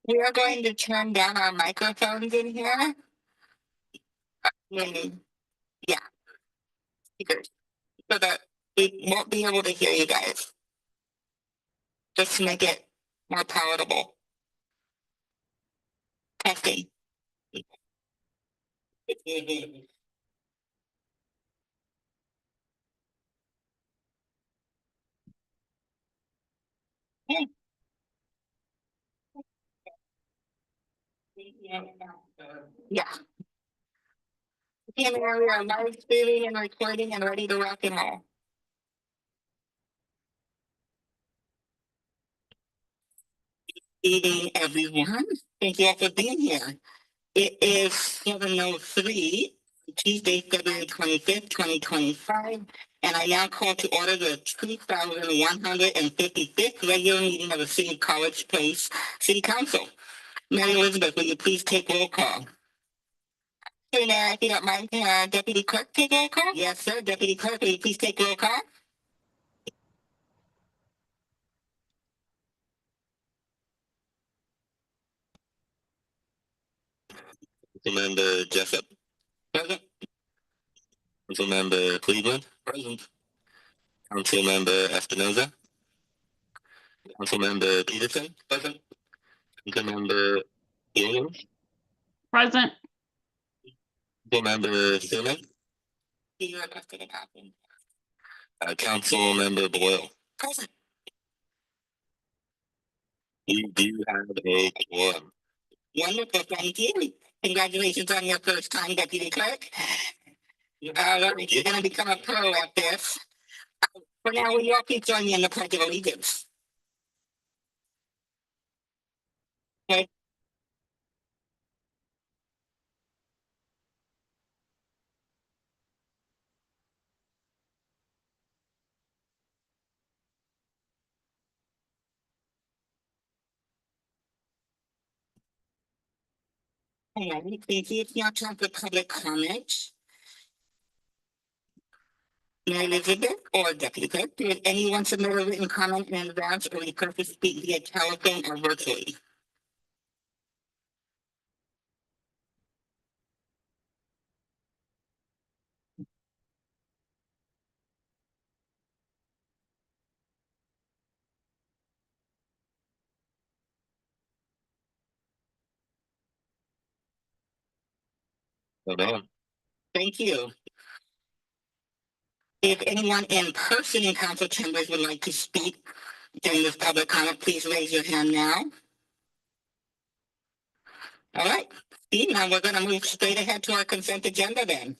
We are going to turn down our microphones in here. Yeah, speakers, so that we won't be able to hear you guys. Just to make it more palatable. Testing. Yeah. Okay, now we are live streaming and recording and ready to rock and roll. Evening, everyone. Thank you all for being here. It is 7:03, Tuesday, February 25th, 2025, and I now call to order the 2,155th regular meeting of the City of College Place City Council. Mary Elizabeth, will you please take roll call? Hey, Mayor, if you don't mind, Deputy Clerk take roll call? Yes, sir. Deputy Clerk, will you please take roll call? Councilmember Jessup. Present. Councilmember Cleveland. Present. Councilmember Espinoza. Councilmember Peterson. Present. Councilmember Williams. Present. Councilmember Stillman. Councilmember Boyle. Present. You do have a quorum. Wonderful, thank you. Congratulations on your first time, Deputy Clerk. You're going to become a pro at this. For now, will you all please join me in the Pledge of Allegiance? Okay. All right, thank you. It's now time for public comment. Mary Elizabeth or Deputy Clerk, did anyone submit a written comment in advance or request to speak via telephone or virtually? Hold on. Thank you. If anyone in person in council chambers would like to speak during this public comment, please raise your hand now. All right. Steve, now we're going to move straight ahead to our consent agenda then,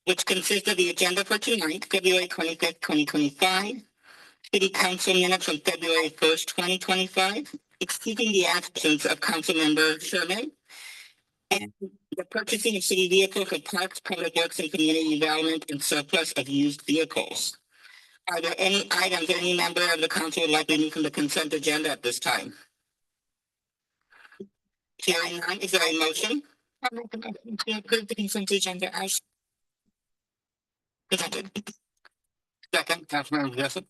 which consists of the agenda for tonight, February 25th, 2025, City Council minutes from February 1st, 2025, excusing the absence of Councilmember Sherman, and the purchasing of city vehicles for parks, public works, and community development and surplus of used vehicles. Are there any items any member of the council would like to remove from the consent agenda at this time? Hearing none, is there a motion? I'll make a motion to approve the consent agenda as presented. Second, Councilmember Jessup.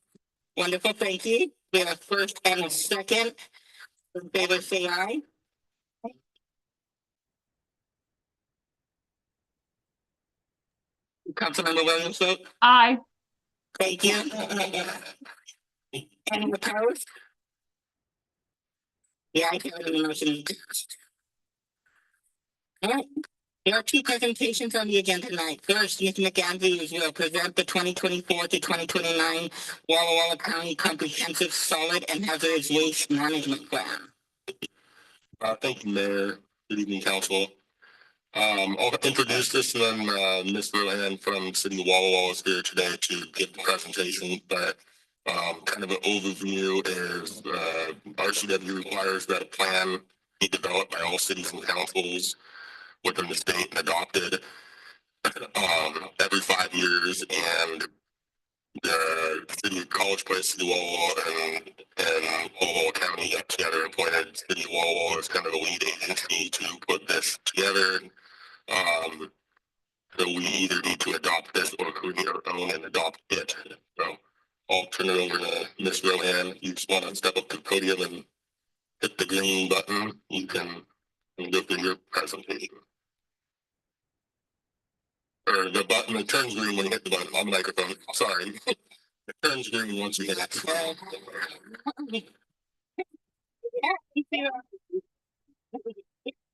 Wonderful, thank you. We have a first and a second. In favor, say aye. Councilmember Williams, vote. Aye. Thank you. Any opposed? Yeah, I feel the motion. All right. There are two presentations on the agenda tonight. First, Ms. McAndrews will present the 2024 to 2029 Walla Walla County Comprehensive Solid and Hazardous Waste Management Plan. Thank you, Mayor. Good evening, Council. I'll introduce this when Ms. Rohan from City of Walla Walla is here today to give the presentation, but kind of an overview is RCW requires that a plan be developed by all cities and councils within the state and adopted every 5 years, and the City of College Place, City of Walla Walla, and Walla Walla County got together and appointed City of Walla Walla as kind of the lead agency to put this together. So we either need to adopt this or create our own and adopt it. So I'll turn it over to Ms. Rohan. You just want to step up to the podium and hit the green button, you can go through your presentation. Or the button that turns green when you hit the button on the microphone. Sorry. It turns green once you hit it.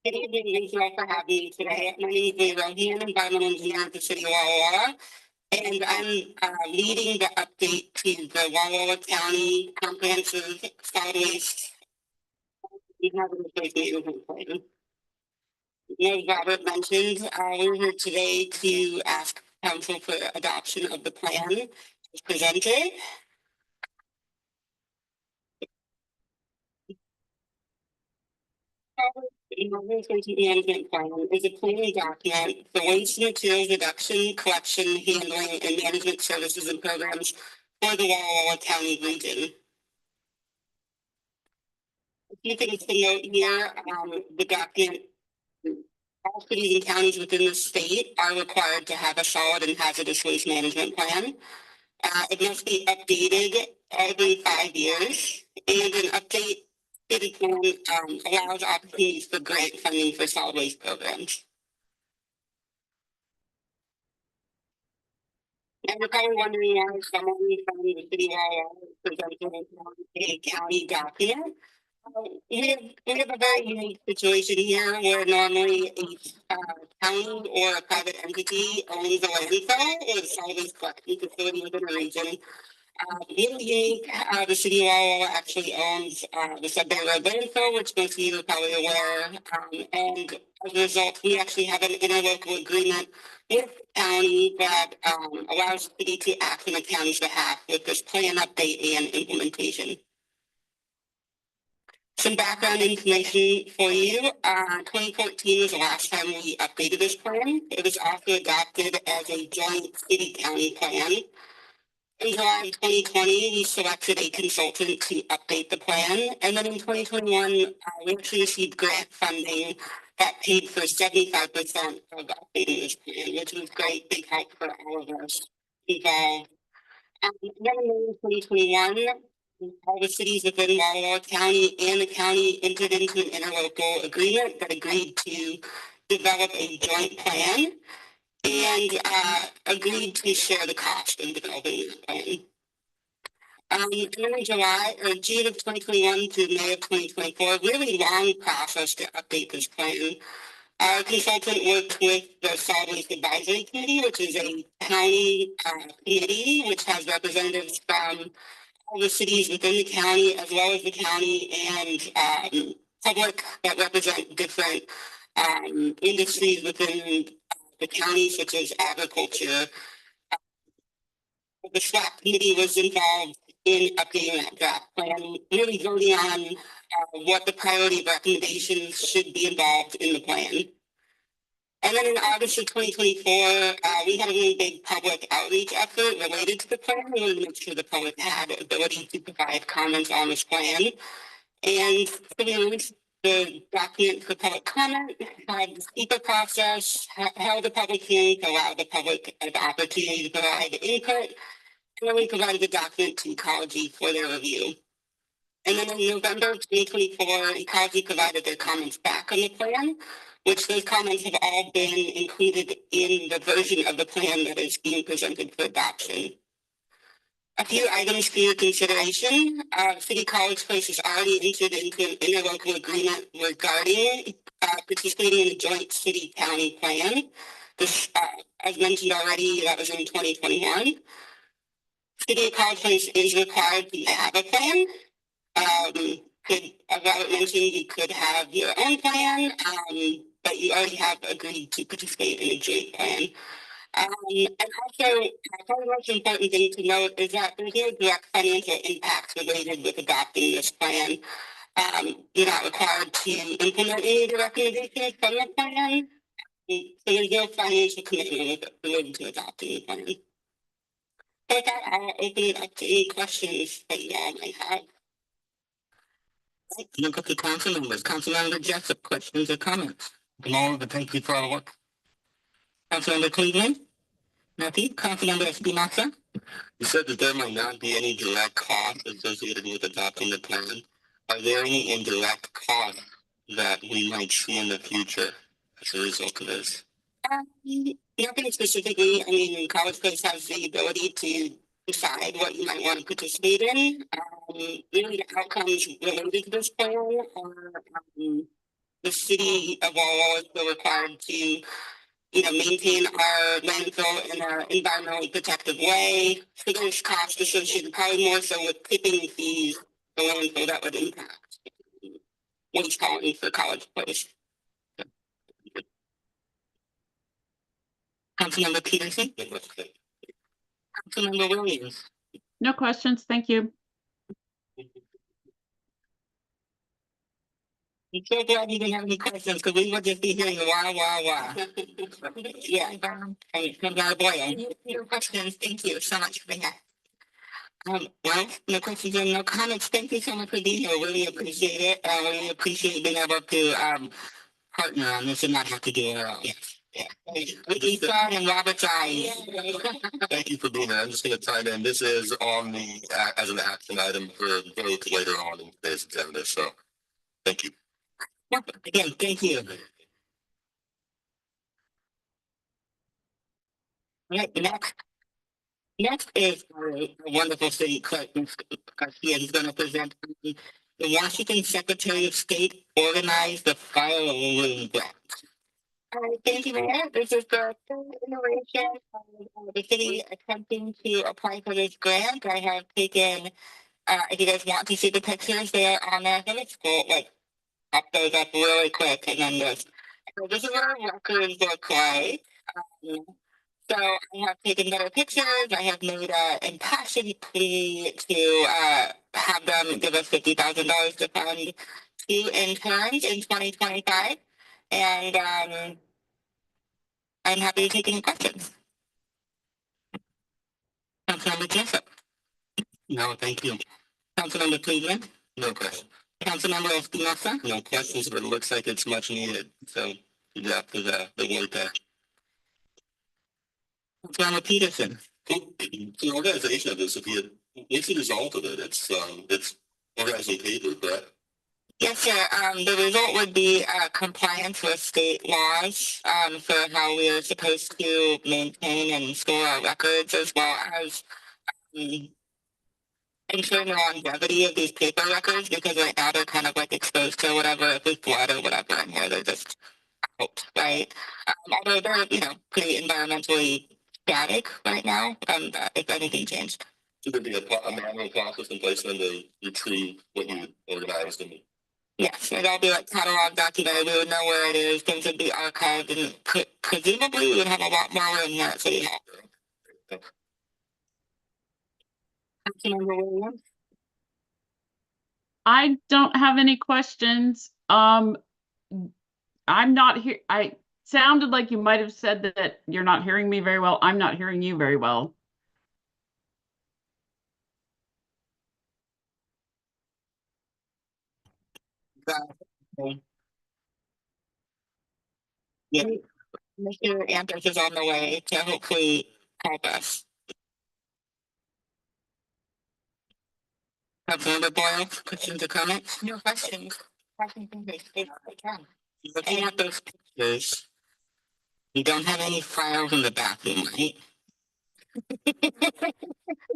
Good evening, thank you all for having me today. My name is Lee Rohan, environmental engineer at the city of Walla Walla, and I'm leading the update to the Walla Walla County Comprehensive Solid Waste Management Plan. As Robert mentioned, we're here today to ask council for adoption of the plan as presented. The Emergency Management Plan is a planning document for waste materials reduction, collection, handling, and management services and programs for the Walla Walla County region. A few things to note here, the document, all cities and counties within the state are required to have a solid and hazardous waste management plan. It must be updated every 5 years, and an update city plan allows opportunities for grant funding for solid waste programs. And you're probably wondering why someone from the city hall is presenting a county document. We have a very unique situation here where normally a county or a private entity owns a landfill or a solid waste collection facility within a region. Really unique, the city of Walla Walla actually owns the Sudbury Road landfill, which most of you are probably aware. And as a result, we actually have an interlocal agreement with the county that allows the city to act on the county's behalf with this plan update and implementation. Some background information for you. 2014 was the last time we updated this plan. It was also adopted as a joint city-county plan. In July of 2020, we selected a consultant to update the plan. And then in 2021, we actually received grant funding that paid for 75% of updating this plan, which was great, big help for all of us involved. And then in 2021, all the cities within Walla Walla County and the county entered into an interlocal agreement that agreed to develop a joint plan and agreed to share the cost of developing the plan. In July or June of 2021 to May of 2024, really long process to update this plan. Our consultant worked with the Solid Waste Advisory Committee, which is a county committee which has representatives from all the cities within the county, as well as the county and public that represent different industries within the county, such as agriculture. The SWAP committee was involved in updating that draft plan, really voting on what the priority recommendations should be involved in the plan. And then in August of 2024, we had a really big public outreach effort related to the plan. We wanted to make sure the public had ability to provide comments on this plan. And so we released the document for public comment, had the speaker process, held a public hearing to allow the public an opportunity to provide input, and then we provided the document to Ecology for their review. And then in November of 2024, Ecology provided their comments back on the plan, which those comments have all been included in the version of the plan that is being presented for adoption. A few items for your consideration. City College Place has already entered into an interlocal agreement regarding participating in the joint city-county plan. This, as mentioned already, that was in 2021. City of College Place is required to have a plan. As Robert mentioned, you could have your own plan, but you already have agreed to participate in a joint plan. And also, probably the most important thing to note is that there's no direct financial impacts related with adopting this plan. You're not required to implement any of the recommendations from the plan, so there's no financial commitment related to adopting the plan. So with that, I'll open it up to any questions that you all might have. Look at the council members. Councilmember Jessup, questions or comments? No, but thank you for all the work. Councilmember Cleveland? Nothing. Councilmember Espinosa? You said that there might not be any direct cost associated with adopting the plan. Are there any indirect costs that we might see in the future as a result of this? Nothing specifically. I mean, College Place has the ability to decide what you might want to participate in. Really, the outcomes related to this plan are the city of Walla Walla is still required to maintain our landfill in an environmentally protective way. So there's costs associated, probably more so with tipping fees, the landfill that would impact waste hauling for College Place. Councilmember Peterson? Councilmember Williams? No questions. Thank you. I'm so glad you didn't have any questions because we would just be hearing wah, wah, wah. Yeah, hey, no questions. Thank you so much for that. Well, no questions and no comments. Thank you so much for being here. Really appreciate it. Really appreciate being able to partner on this and not have to do it all. Yes. Yeah. With Esau and Robert's eyes. Thank you for being here. I'm just going to time in. This is on the as an action item for vote later on in today's agenda. So, thank you. Again, thank you. All right, next is our wonderful city clerk, Ms. Garcia, who's going to present the Washington Secretary of State organized the fire room grant. Thank you, Mayor. This is the third iteration of the city attempting to apply for this grant. I have taken, if you guys want to see the pictures, they're on there. Let's go, like, up those up really quick and then this. So this is what our records look like. So I have taken better pictures. I have made an impassioned plea to have them give us $50,000 to fund 2 interns in 2025. And I'm happy to take any questions. Councilmember Jessup? No, thank you. Councilmember Cleveland? No question. Councilmember Espinosa? No questions, but it looks like it's much needed. So good job to the work there. Councilmember Peterson? The organization of this, if you what's the result of it? It's organizing paper, correct? Yes, sir. The result would be compliance with state laws for how we are supposed to maintain and store our records, as well as ensuring the longevity of these paper records, because right now they're kind of like exposed to whatever, if there's blood or whatever in here, they're just out, right? Although they're, pretty environmentally static right now, if anything changed. Should there be a manual process in place then to retrieve what you organized and Yes, it'd all be like catalog documented. We would know where it is. Things would be archived, and presumably we would have a lot more in here at City Hall. Councilmember Williams? I don't have any questions. I'm not here. I sounded like you might have said that you're not hearing me very well. I'm not hearing you very well. Yeah, Mr. Andrews is on the way to hopefully help us. Councilmember Boyle, questions or comments? No questions. Looking at those pictures, you don't have any files in the bathroom, right?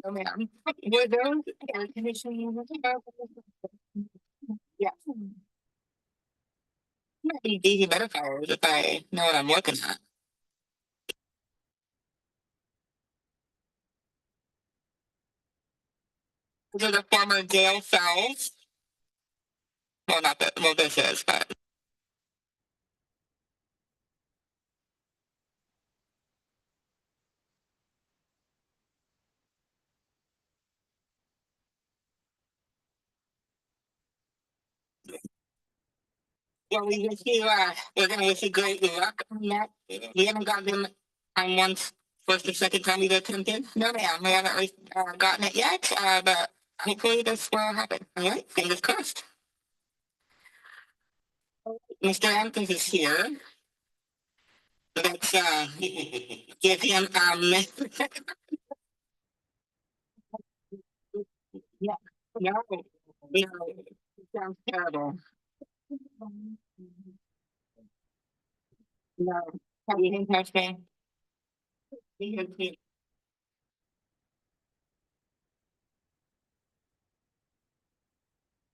Oh, ma'am. Were those air conditioning? Yeah. Might be easy better files if I know what I'm looking at. These are the former jail cells. Well, not that, well, this is, but. Well, we're gonna wish you great luck on that. We haven't gotten them on once, first or second time we've attempted. No, ma'am, we haven't gotten it yet, but hopefully this will happen. All right, fingers crossed. Mr. Anthony is here. Let's give him yeah, no, Sounds terrible. No. Have you been testing?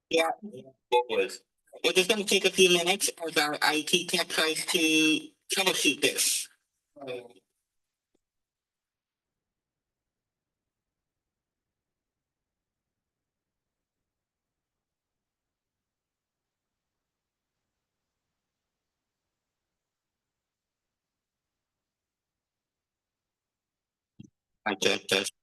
Yeah. Was. We're just gonna take a few minutes as our IT tech tries to troubleshoot this. I test.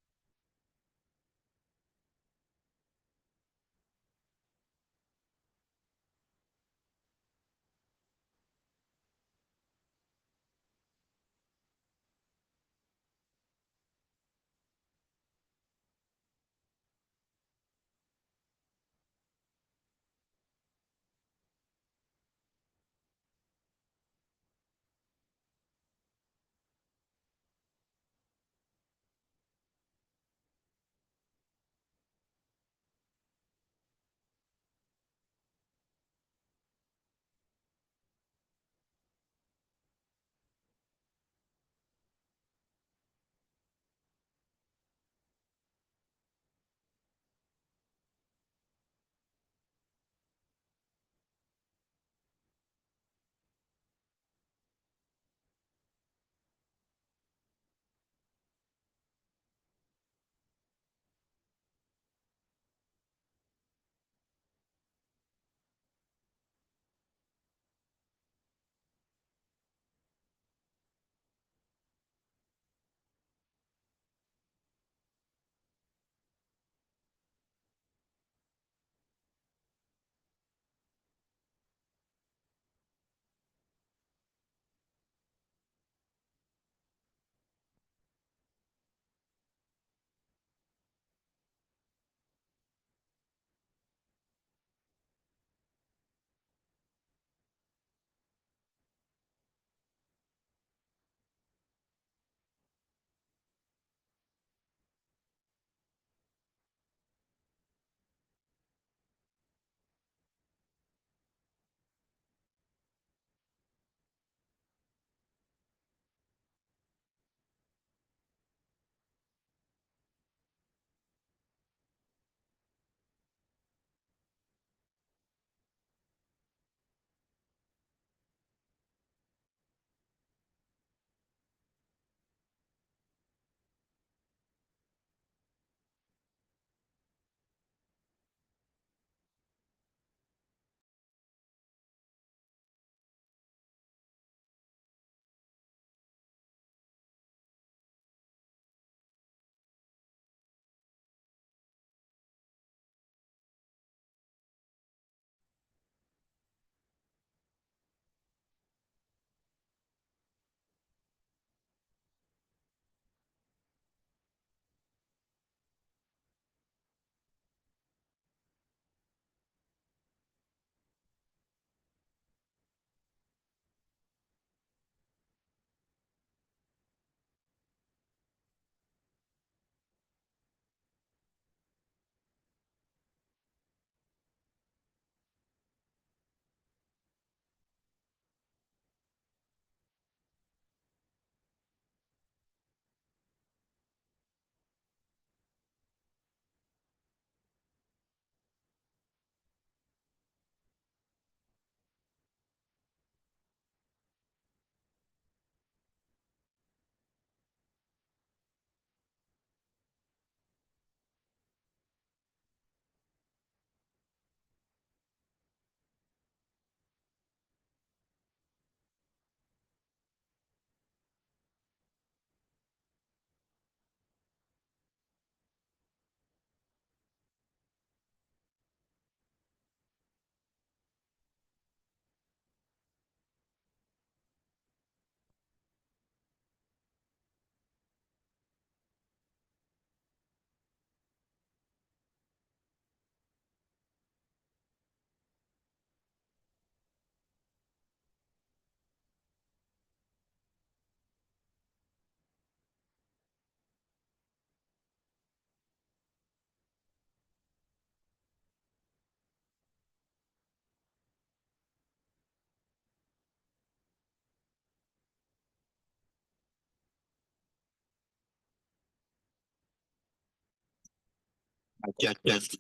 Just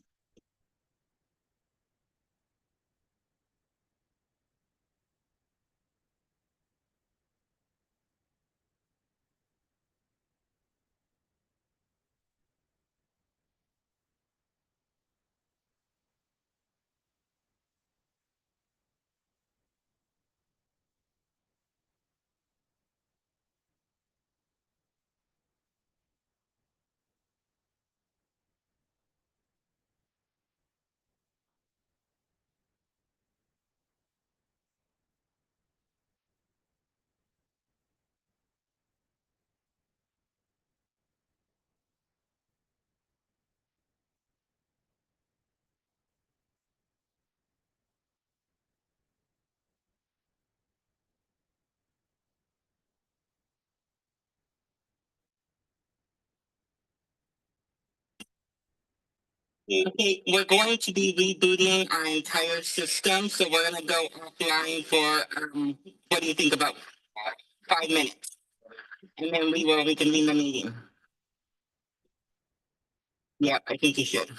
okay, we're going to be rebooting our entire system, so we're gonna go offline for what do you think, about 5 minutes? And then we will reconvene the meeting. Yeah, I think you should.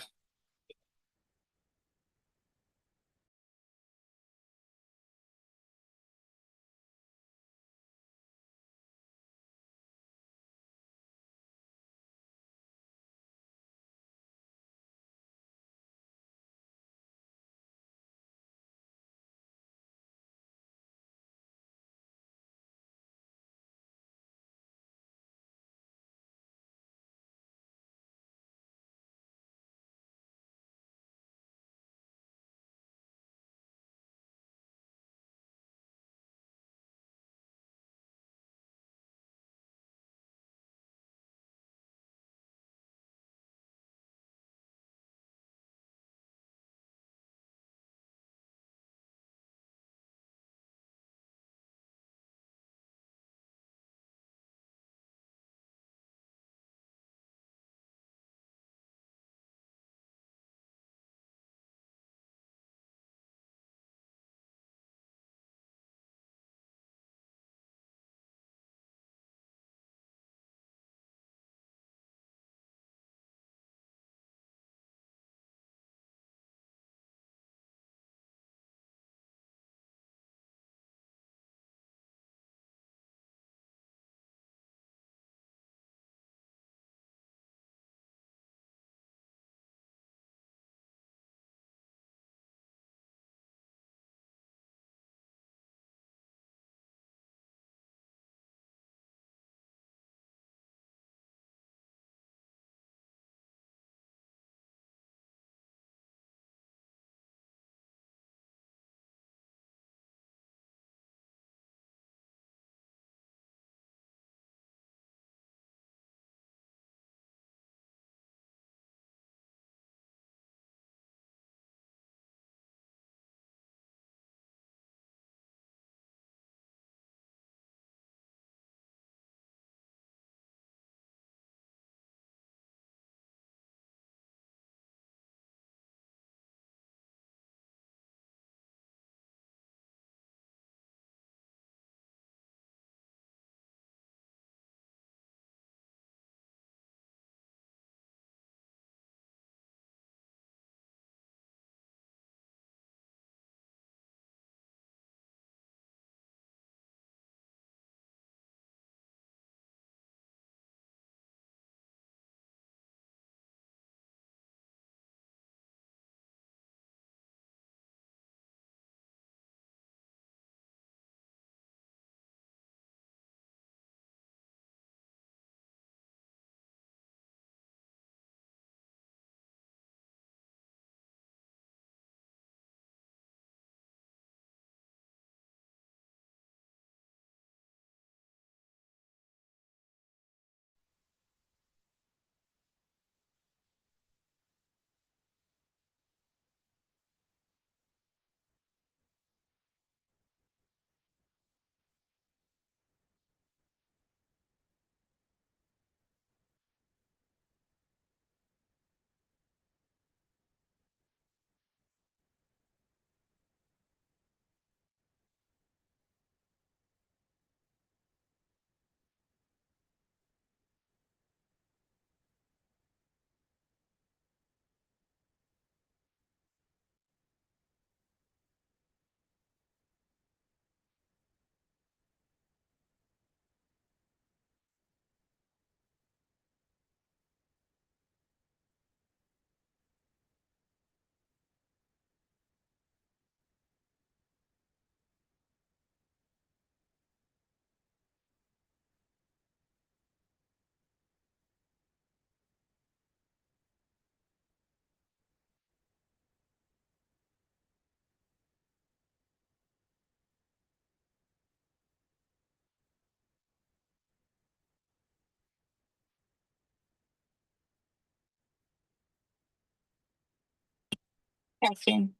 Question.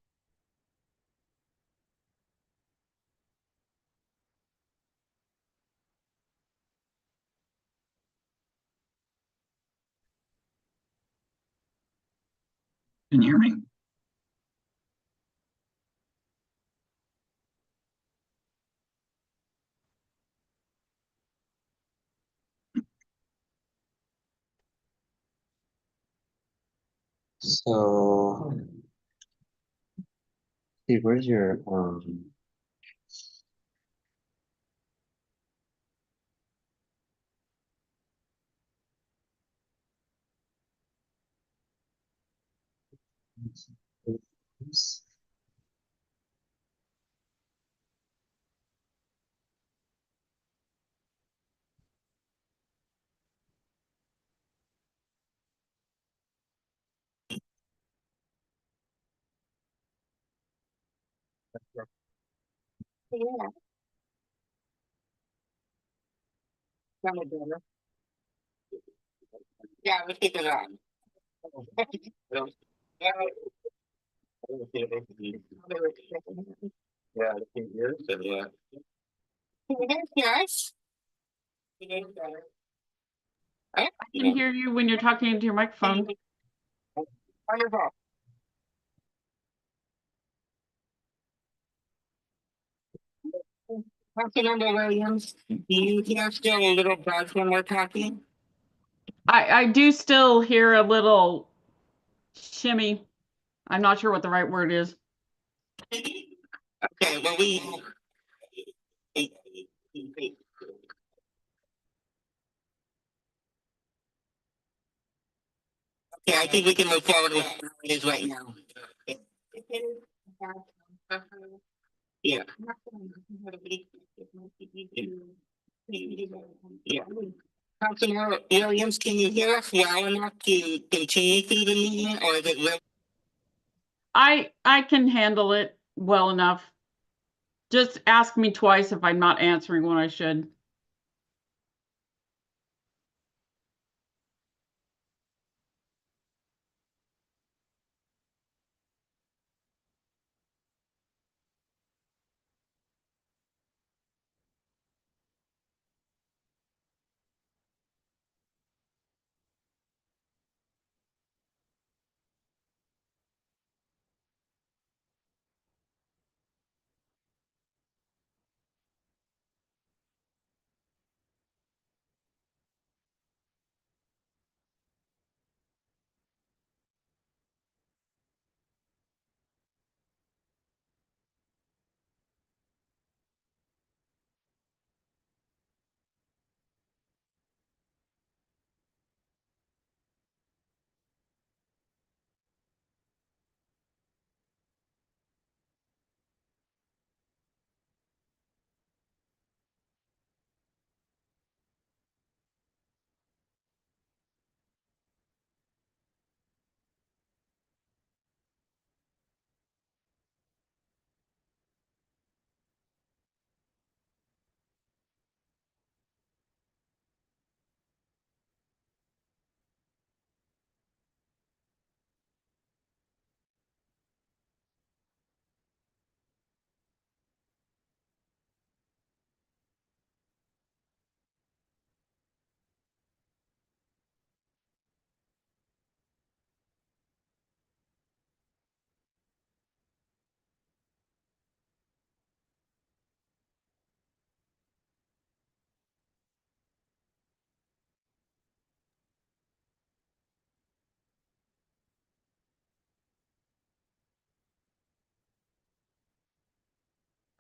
Can you hear me? So, see, where's your Yeah. Yeah, let's keep it on. Yeah, I think yours, yeah. Can you guys hear us? I can hear you when you're talking into your microphone. Wonderful. Councilmember Williams, do you hear still a little buzz when we're talking? I do still hear a little shimmy. I'm not sure what the right word is. Okay, well, yeah, I think we can move forward with how it is right now. Yeah. Yeah. Councilmember Williams, can you hear us well enough to continue through the meeting, or is it real? I can handle it well enough. Just ask me twice if I'm not answering when I should.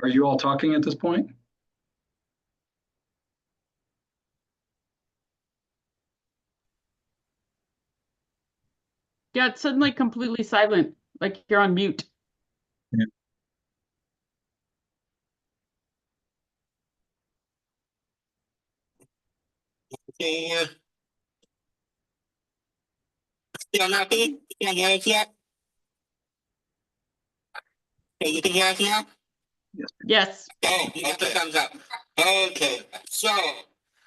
Are you all talking at this point? Yeah, it's suddenly completely silent, like you're on mute. Okay, still nothing? You can't hear us yet? Okay, you can hear us now? Yes. Oh, you got the thumbs up. Okay, so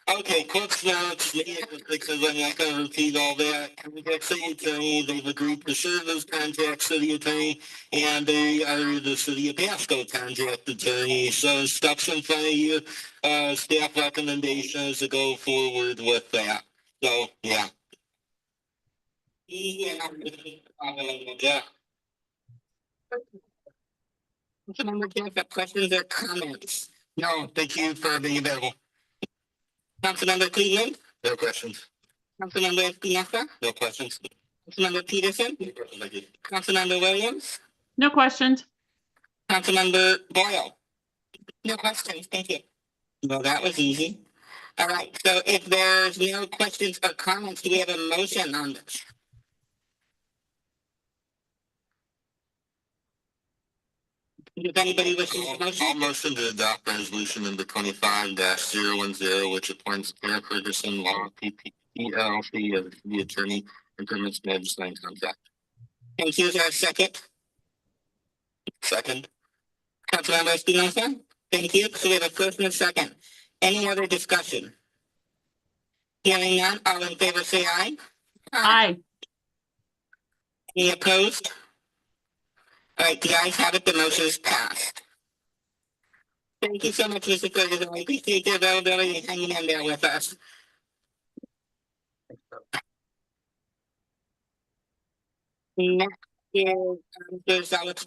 Okay, quick notes, because I'm not gonna repeat all that. Contact city attorney, they've agreed to serve as contact city attorney, and they are the city of Pasco contact attorney. So steps in front of you, staff recommendations to go forward with that. So, yeah. Yeah. Councilmember Jeff, questions or comments? No, thank you for being available. Councilmember Cleveland? No questions. Councilmember Espinosa? No questions. Councilmember Peterson? No questions, thank you. Councilmember Williams? No questions. Councilmember Boyle? No questions, thank you. Well, that was easy. All right, so if there's no questions or comments, do we have a motion on this? Does anybody wish to make a motion? I'll motion to adopt resolution number 25-010, which appoints Claire Ferguson, Law PP, LLC as the attorney and permits me to sign contract. Thank you, is there a second? Second. Councilmember Espinosa? Thank you, so we have a first and a second. Any other discussion? Hearing none, all in favor say aye. Aye. Any opposed? All right, the ayes have it, the motion is passed. Thank you so much, Mr. Ferguson. I appreciate your availability and hanging in there with us. Next is, there's Alex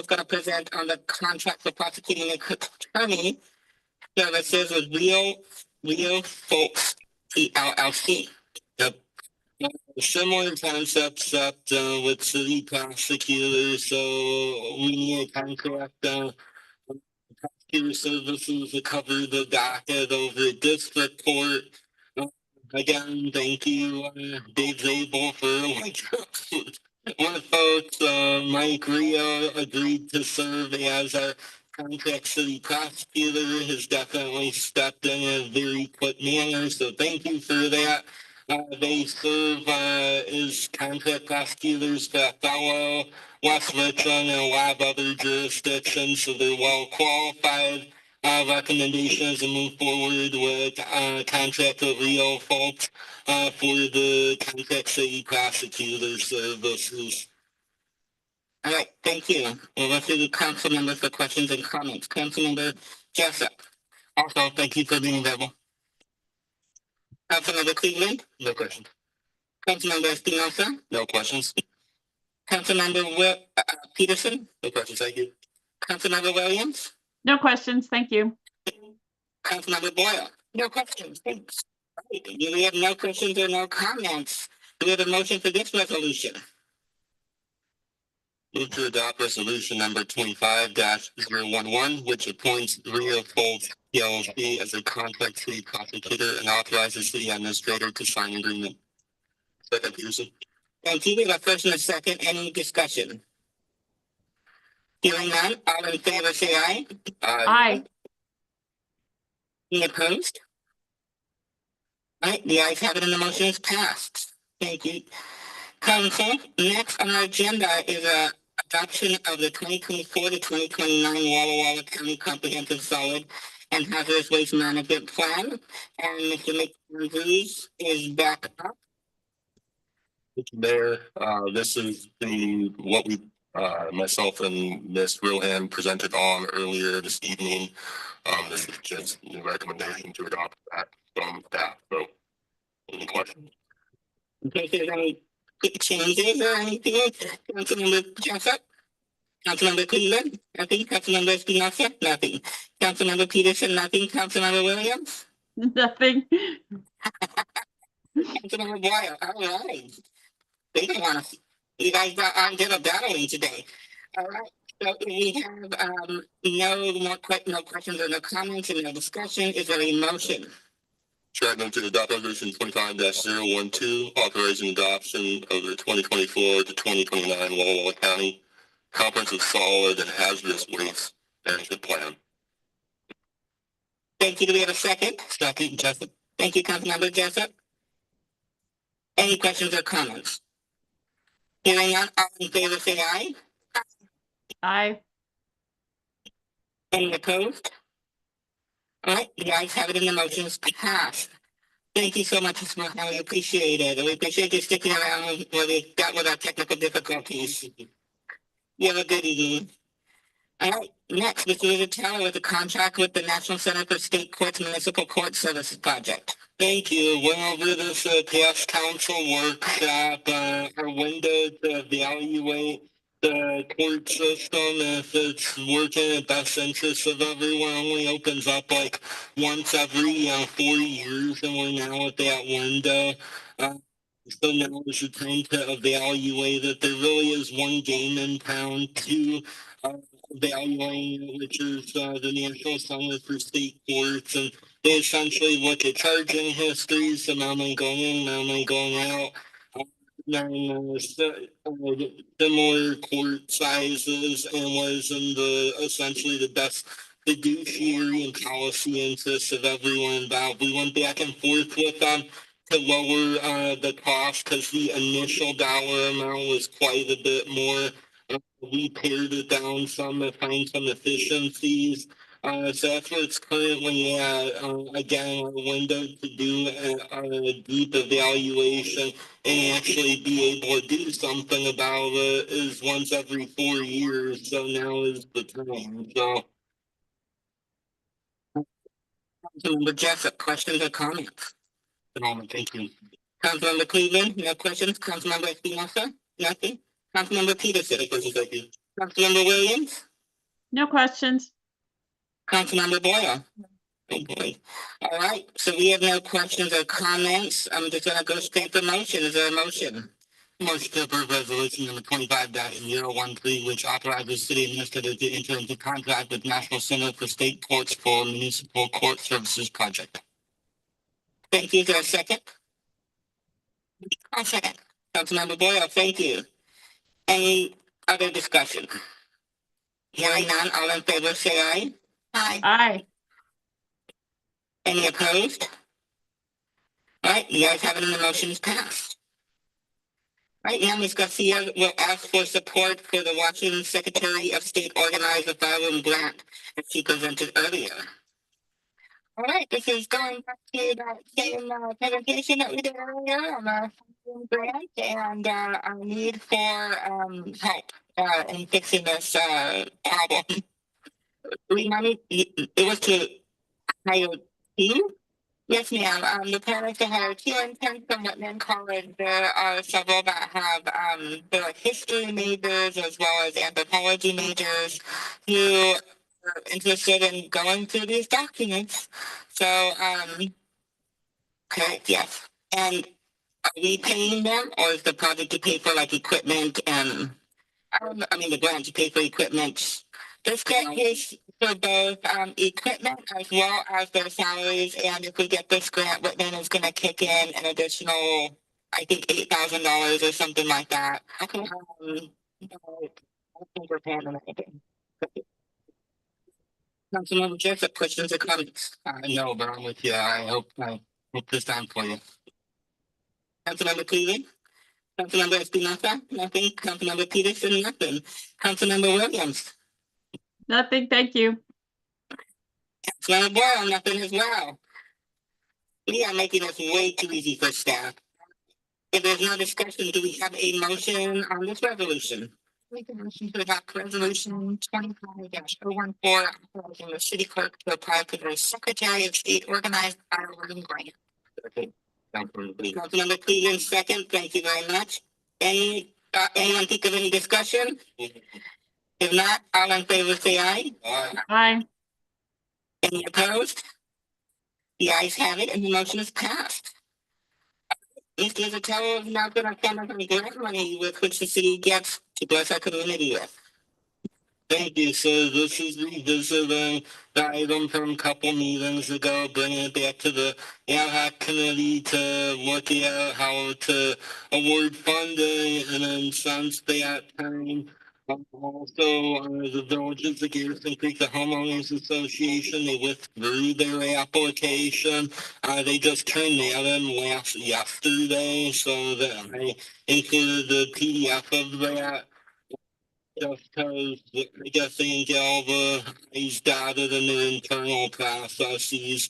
gonna present on the contract for prosecuting attorney services with Real Folks LLC. Yep. Similar concept except with city prosecutors, so we need a contract prosecutor services to cover the docket over at district court. Again, thank you, Dave Zabel for with folks, Mike Rio agreed to serve as our contract city prosecutor, has definitely stepped in a very quick manner, so thank you for that. They serve as contract prosecutors for Othello, West Richland, and a lot of other jurisdictions, so they're well qualified. Recommendations to move forward with contract with Rio Folks for the contract city prosecutor services. All right, thank you. We'll go through the council members for questions and comments. Councilmember Jessup. Also, thank you for being available. Councilmember Cleveland. No questions. Councilmember Espinosa. No questions. Councilmember Peterson. No questions. Thank you. Councilmember Williams. No questions. Thank you. Councilmember Boyle. No questions. Thanks. All right, we have no questions or no comments. Do we have a motion for this resolution? Move to adopt resolution number 25-011, which appoints Rio Folks PLC as a contract city prosecutor and authorizes city administrator to sign agreement. Second, Peterson. Thank you. We have a first and a second. Any discussion? Hearing none, all in favor say aye. Aye. Any opposed? All right, the ayes have it and the motion is passed. Thank you. Council, next on our agenda is a adoption of the 2024 to 2029 Walla Walla County Comprehensive Solid and Hazardous Waste Management Plan. And Mr. McAndrews is back up. Mayor, this is what we myself and Ms. Wilhelm presented on earlier this evening. This is just a recommendation to adopt that from staff. So, any questions? In case there's any changes or anything, Councilmember Jessup, Councilmember Cleveland, nothing. Councilmember Espinosa, nothing. Councilmember Peterson, nothing. Councilmember Williams, Nothing. Councilmember Boyle. All right. They don't want to. You guys aren't good at battling today. All right. So we have no questions or no comments and no discussion. Is there a motion? Chair, move to adopt resolution 25-012, authorizing adoption of the 2024 to 2029 Walla Walla County Comprehensive Solid and Hazardous Waste Management Plan. Thank you. Do we have a second? Second, Jessup. Thank you, Councilmember Jessup. Any questions or comments? Hearing none, all in favor say aye. Aye. Any opposed? All right, the ayes have it and the motion is passed. Thank you so much, Ms. Martin. We appreciate it. And we appreciate you sticking around when we got with our technical difficulties. You have a good evening. All right, next, Mr. Rizzatello with a contract with the National Center for State Courts Municipal Court Services Project. Thank you. Went over this past council workshop. Our window to evaluate the court system, if it's working in the best interest of everyone, only opens up like once every 4 years, and we're now at that window. So now is the time to evaluate it. There really is one game in town to evaluating, which is the National Center for State Courts, and they essentially look at charging histories, the amount of money going in, the amount of money going out, similar court sizes, and was in the essentially the best fiduciary and policy interests of everyone involved. We went back and forth with them to lower the cost because the initial dollar amount was quite a bit more. We pared it down some to find some efficiencies. So that's what it's currently at. Again, a window to do a deep evaluation and actually be able to do something about it is once every 4 years. So now is the time. So, Councilmember Jessup, questions or comments? at the moment, thank you. Councilmember Cleveland, no questions. Councilmember Espinosa, nothing. Councilmember Peterson, Thank you. Councilmember Williams, No questions. Councilmember Boyle. Oh boy. All right, so we have no questions or comments. I'm just gonna go straight to motion. Is there a motion? Motion to approve resolution number 25-013, which authorizes city administrator to enter into contract with National Center for State Courts for Municipal Court Services Project. Thank you. Is there a second? I'll second. Councilmember Boyle, thank you. Any other discussion? Hearing none, all in favor say aye. Aye. Aye. Any opposed? All right, you guys have it and the motion is passed. All right, now Ms. Garcia will ask for support for the Washington Secretary of State Organizer Fireroom Grant that she presented earlier. All right, this is going back to that same presentation that we did earlier on the Fireroom Grant and our need for help in fixing this problem. We money it was to hire two. Yes, ma'am. The plan is to hire 2 interns from Whitman College. There are several that have there are history majors as well as anthropology majors who are interested in going through these documents. So, correct, yes. And are we paying them, or is the project to pay for like equipment and the grant to pay for equipment? This grant pays for both equipment as well as their salaries, and if we get this grant, Whitman is going to kick in an additional, I think, $8,000 or something like that. Okay. I think we're paying them anything. Councilmember Jessup, questions or comments? No, but I'm with you. I hope this time for you. Councilmember Cleveland? Councilmember Espinosa? Nothing. Councilmember Peterson? Nothing. Councilmember Williams? Nothing. Thank you. Councilmember Boyle? Nothing as well. We are making this way too easy for staff. If there's no discussion, do we have a motion on this resolution? Make a motion to adopt resolution 25-014, authorizing the city clerk to apply for the Secretary of State Organized Fireworks Grant. Councilmember Cleveland, second. Thank you very much. Anyone think of any discussion? If not, all in favor say aye. Aye. Any opposed? The ayes have it and the motion is passed. Mr. Rizzatello is now going to send us some grant money with which the city gets to bless our community with. Thank you. So this is revisiting the item from a couple meetings ago, bringing it back to the ad hoc committee to look at how to award funding, and then since that time, also the villages of Garrison Creek, the homeowners association, they withdrew their application. They just turned that in yesterday, so that I included the PDF of that. Just because I guess they didn't get all the I's dotted in their internal processes.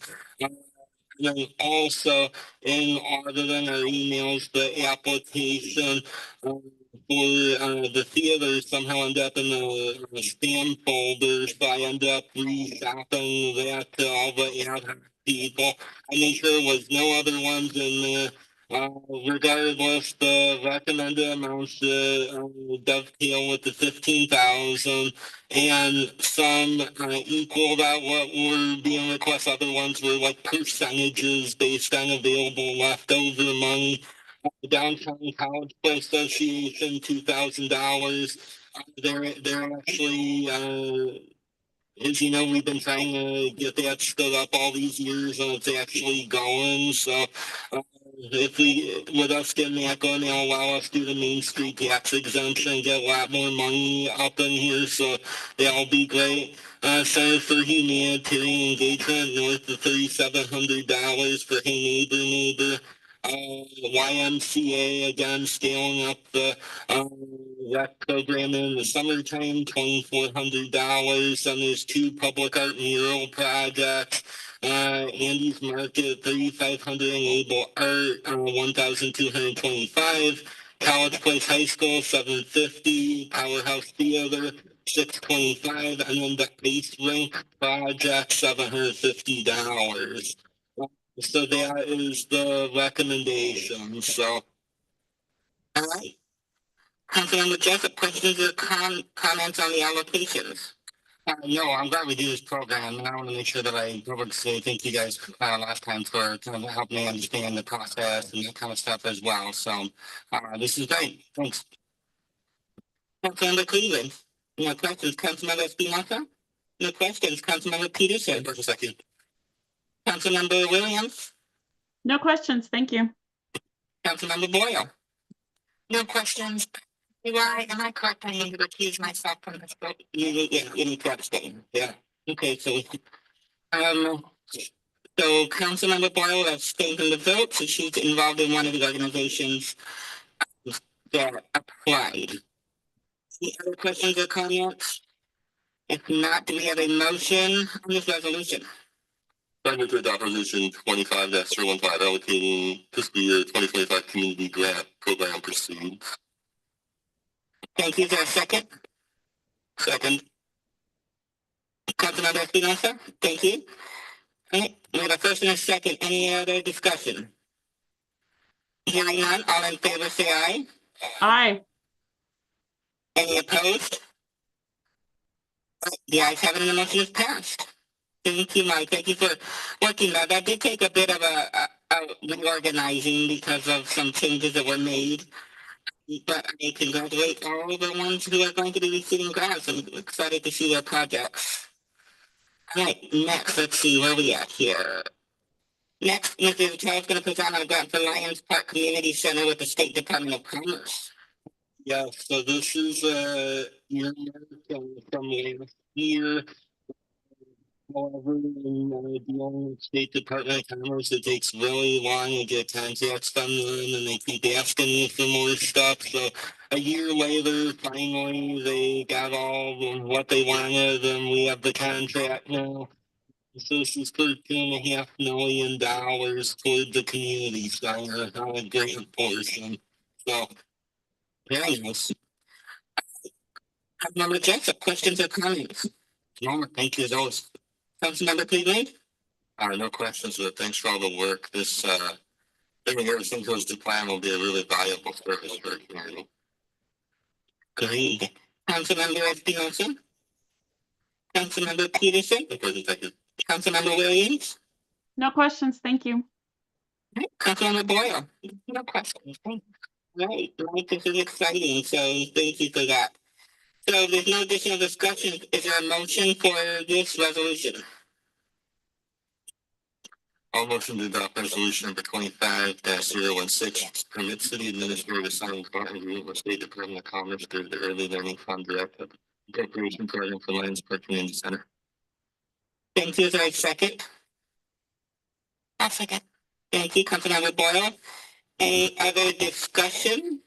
And then also in auditing our emails, the application for the theater somehow ended up in the spam folder, so I ended up reshopping that to all the ad hoc people. I made sure there was no other ones in there. Regardless, the recommended amounts dovetail with the 15,000, and some equaled out what were being requested. Other ones were like percentages based on available leftover money. Downtown College Place Association, $2,000. They're actually. As you know, we've been trying to get that stood up all these years, and it's actually going. So, if we, with us getting that going, they'll allow us to do the Main Street tax exemption and get a lot more money up in here. So, that'll be great. Center for Humanitarian Engagement, north of $3,700 for Hey Neighbor. YMCA again scaling up the rec program in the summertime, $2,400. And there's 2 public art mural projects. Andy's Market, 3,500 Enable Art, 1,225. College Place High School, 750. Powerhouse Theater, 625. And then the Ice Rink project, $750. So that is the recommendation. So, All right. Councilmember Jessup, questions or comments on the allocations? no, I'm glad we do this program, and I want to make sure that I say thank you guys last time for kind of helping me understand the process and that kind of stuff as well. So, this is great. Thanks. Councilmember Cleveland, no questions. Councilmember Espinosa, no questions. Councilmember Peterson, First a second. Councilmember Williams, No questions. Thank you. Councilmember Boyle. No questions. Am I correct? I need to recuse myself from this vote. You need to abstain. Yeah. Okay, so Councilmember Boyle abstained from the vote, so she's involved in one of the organizations that applied. Any other questions or comments? If not, do we have a motion on this resolution? I move to adopt resolution 25-015 allocating fiscal year 2025 community grant program proceeds. Thank you. Is there a second? Second. Councilmember Espinosa, thank you. All right, we have a first and a second. Any other discussion? Hearing none, all in favor say aye. Aye. Any opposed? The ayes have it and the motion is passed. Thank you, Mike. Thank you for working that. That did take a bit of a reorganizing because of some changes that were made. But I congratulate all the ones who are going to be receiving grants. I'm excited to see their projects. All right, next, let's see where we at here. Next, Mr. Charles is going to present on a grant for Lions Park Community Center with the State Department of Commerce. Yeah, so this is from last year. However, in dealing with State Department of Commerce, it takes really long to get contacts from them, and they keep asking me for more stuff. So a year later, finally, they got all of what they wanted, and we have the contract now. So this is $13.5 million toward the community center, a great portion. So, Very nice. Councilmember Jessup, questions or comments? no, thank you as always. Councilmember Cleveland? No questions, but thanks for all the work. This, I think everything goes to plan will be a really valuable service for the community. Great. Councilmember Espinosa? Councilmember Peterson? Thank you. Councilmember Williams? No questions. Thank you. Councilmember Boyle? No questions. Thank Right, right, this is exciting, so thank you for that. So if there's no additional discussion. Is there a motion for this resolution? All motion to adopt resolution number 25-016 permit city administrator to sign grant agreement with State Department of Commerce through the Early Learning Fund Directive Appropriation Program for Lions Park Community Center. Thank you, is there a second? I'll second. Thank you, Councilmember Boyle. Any other discussion?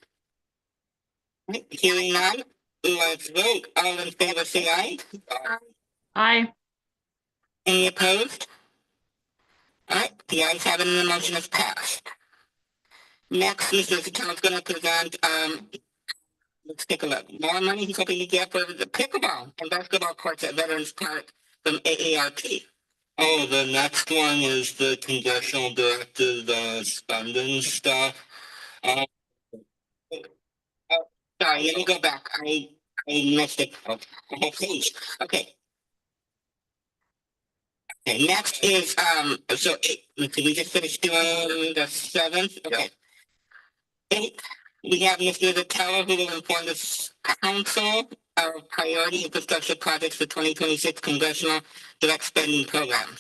Right, hearing none, let's vote. All in favor say aye. Aye. Any opposed? All right, The ayes have it and the motion is passed. Next, Mr. Satello's gonna present, let's take a look. More money he's hoping to get for the pickleball and basketball courts at Veterans Park from AARP. Oh, the next one is the congressional directed spending stuff. Sorry, let me go back. I missed it. Oh, the whole page. Okay. Okay, next is, let's see, we just finished doing the 7th. Okay. 8th, we have Mr. Vitello who will inform the council of priority infrastructure projects for 2026 congressional direct spending program.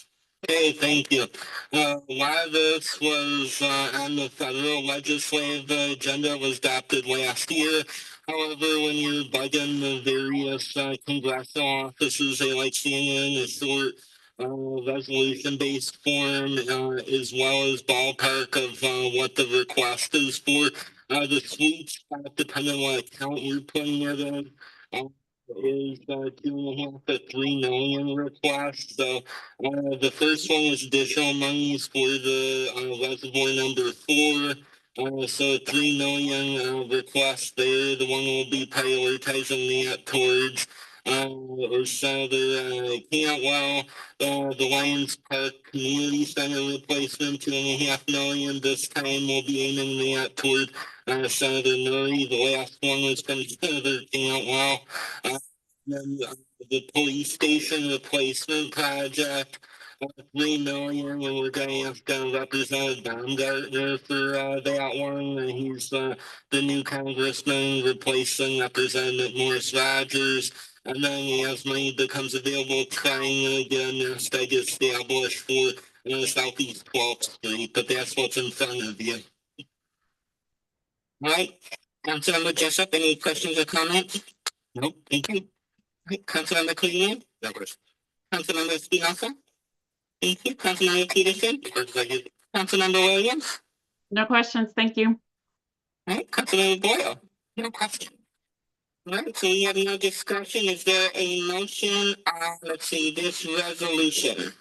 Hey, thank you. A lot of this was on the federal legislative agenda, was adopted last year. However, when you're bugging the various congressional offices, they like seeing it in a short resolution-based form, as well as ballpark of what the request is for. The sweet spot, depending on what account you're putting it in, is 2.5 to 3 million requests. So the first one was additional monies for the reservoir number 4. So 3 million requests there. The one we'll be prioritizing that towards is Senator Cantwell. The Lions Park Community Center replacement, 2.5 million. This time we'll be aiming that toward Senator Murray. The last one was from Senator Cantwell. Then the police station replacement project, 3 million, and we're going to ask Representative Baumgartner for that one. And he's the new congressman replacing Representative Morris Rogers. And then as money becomes available, trying again to get established for Southeast 12th Street. But that's what's in front of you. All right, Councilmember Jessup, any questions or comments? Nope, thank you. Councilmember Cleveland? No question. Councilmember Espinosa? Thank you. Councilmember Peterson? Councilmember Williams? No questions, thank you. All right, Councilmember Boyle? No question. All right, so we have no discussion. Is there a motion on, let's see, this resolution?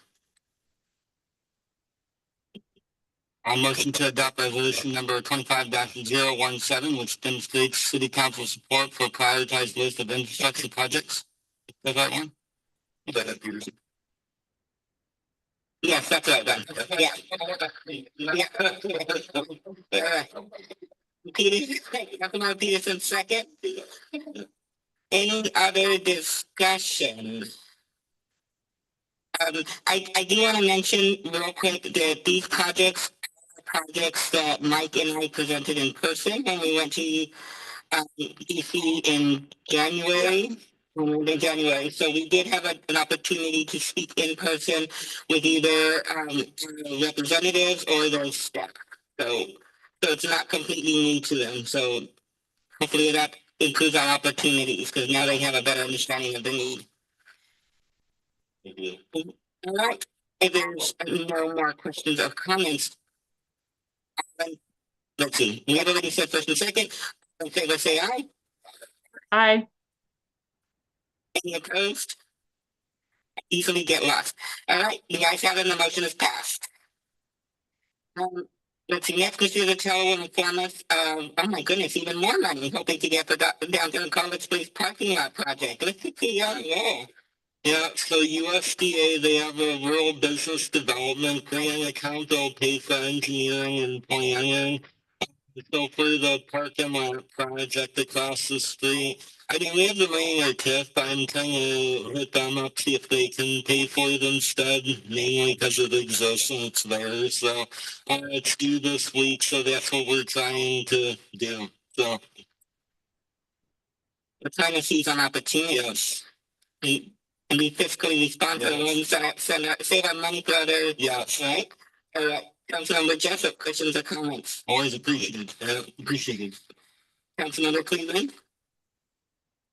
I'll motion to adopt resolution number 25-017, which demonstrates city council support for a prioritized list of infrastructure projects. Is that right one? Is that Peterson? Yes, that's right, then. Yeah. Yeah. All right. Peterson, Councilmember Peterson, second. Any other discussion? I do want to mention real quick that these projects are projects that Mike and I presented in person when we went to DC in January. So we did have an opportunity to speak in person with either representatives or their staff. So it's not completely new to them. So hopefully that improves our opportunities because now they have a better understanding of the need. All right. If there's no more questions or comments, let's see. We have already said first and second. In favor, say aye. Aye. Any opposed? Easily get lost. All right. The ayes have it and the motion is passed. Let's see. Next, Mr. Vitello will inform us of, oh my goodness, even more money hoping to get for the downtown College Place parking lot project. Let's see. Yeah, so USDA, they have a rural business development grant account. They'll pay for engineering and planning. So for the parking lot project across the street, I mean, we have the rain or TIF, but I'm trying to hit them up, see if they can pay for it instead, mainly because it exists and it's there. So it's due this week, so that's what we're trying to do. So we're trying to seize on opportunities. And be fiscally responsible and save our money for other, right? All right. Councilmember Jessup, questions or comments? Always appreciated. Appreciated. Councilmember Cleveland?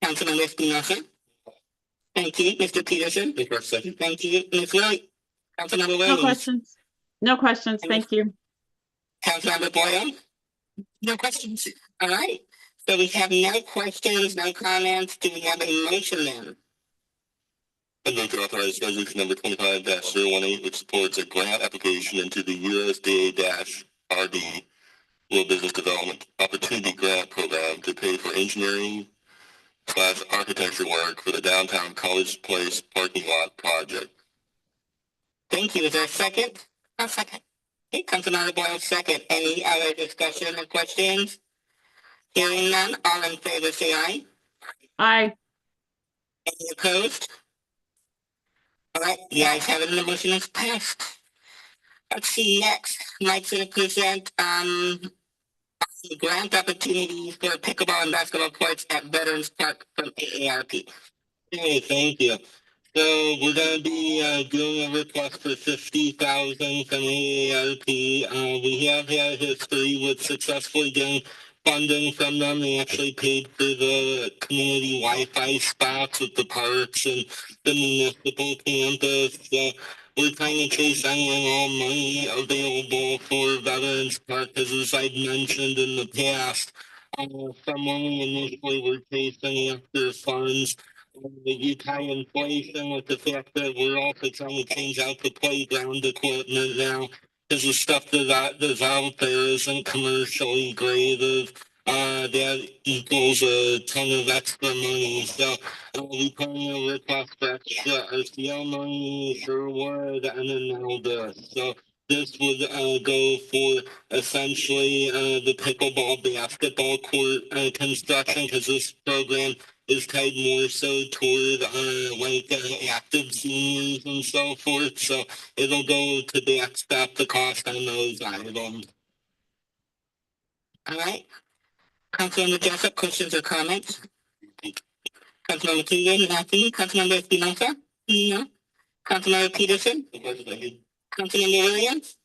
Councilmember Espinosa? Thank you. Mr. Peterson? Thank you. Ms. White? Councilmember Williams? No questions. No questions, thank you. Councilmember Boyle? No questions. All right. So we have no questions, no comments. Do we have a motion then? I'd like to authorize resolution number 25-018, which supports a grant application into the USDA-RD Rural Business Development Opportunity Grant Program to pay for engineering / architecture work for the downtown College Place parking lot project. Thank you. Is there a second? I'll second. Okay, Councilmember Boyle, second. Any other discussion or questions? Hearing none, all in favor say aye. Aye. Any opposed? All right, the ayes have it and the motion is passed. Let's see, next, I'd like to present, grant opportunities for pickleball and basketball courts at Veterans Park from AARP. Hey, thank you. So we're gonna be doing a request for 50,000 from AARP. We have had history with successfully getting funding from them. They actually paid for the community Wi-Fi spots with the parks and the municipal campus. So we're trying to chase down all money available for Veterans Park, because as I've mentioned in the past, from when we initially were chasing after funds, you tie inflation with the fact that we're also trying to change out the playground equipment now, because the stuff that's out there isn't commercially graded. That equals a ton of extra money. So we put in a request for extra RCL money, Sherwood, and then now this. So this would go for essentially the pickleball basketball court construction, because this program is tied more so toward active seniors and so forth. So it'll go to backstop the cost on those items. All right. Councilmember Jessup, questions or comments? Councilmember Keegan, nothing. Councilmember Espinosa? No. Councilmember Peterson? Councilmember Williams?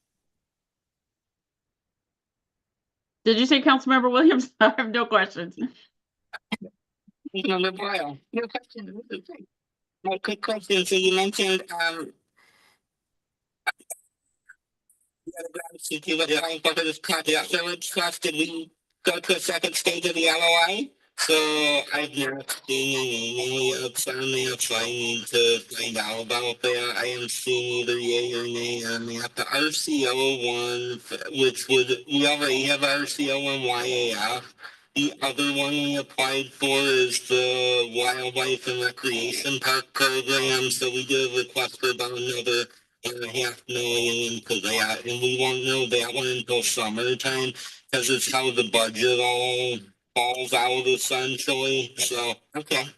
Did you say Councilmember Williams? I have no questions. Councilmember Boyle? No question. My quick question. So you mentioned, you were applying for this project. So which trust did we go to a second stage of the LOI? So I've not seen any email yet on that, so I need to find out about that. I haven't seen either yay or nay on that. The RCO one, which would, we already have RCO and YAF. The other one we applied for is the Wildlife and Recreation Park program, so we did a request for about another $1.5 million into that, and we won't know that one until summertime, because it's how the budget all falls out essentially. So Okay.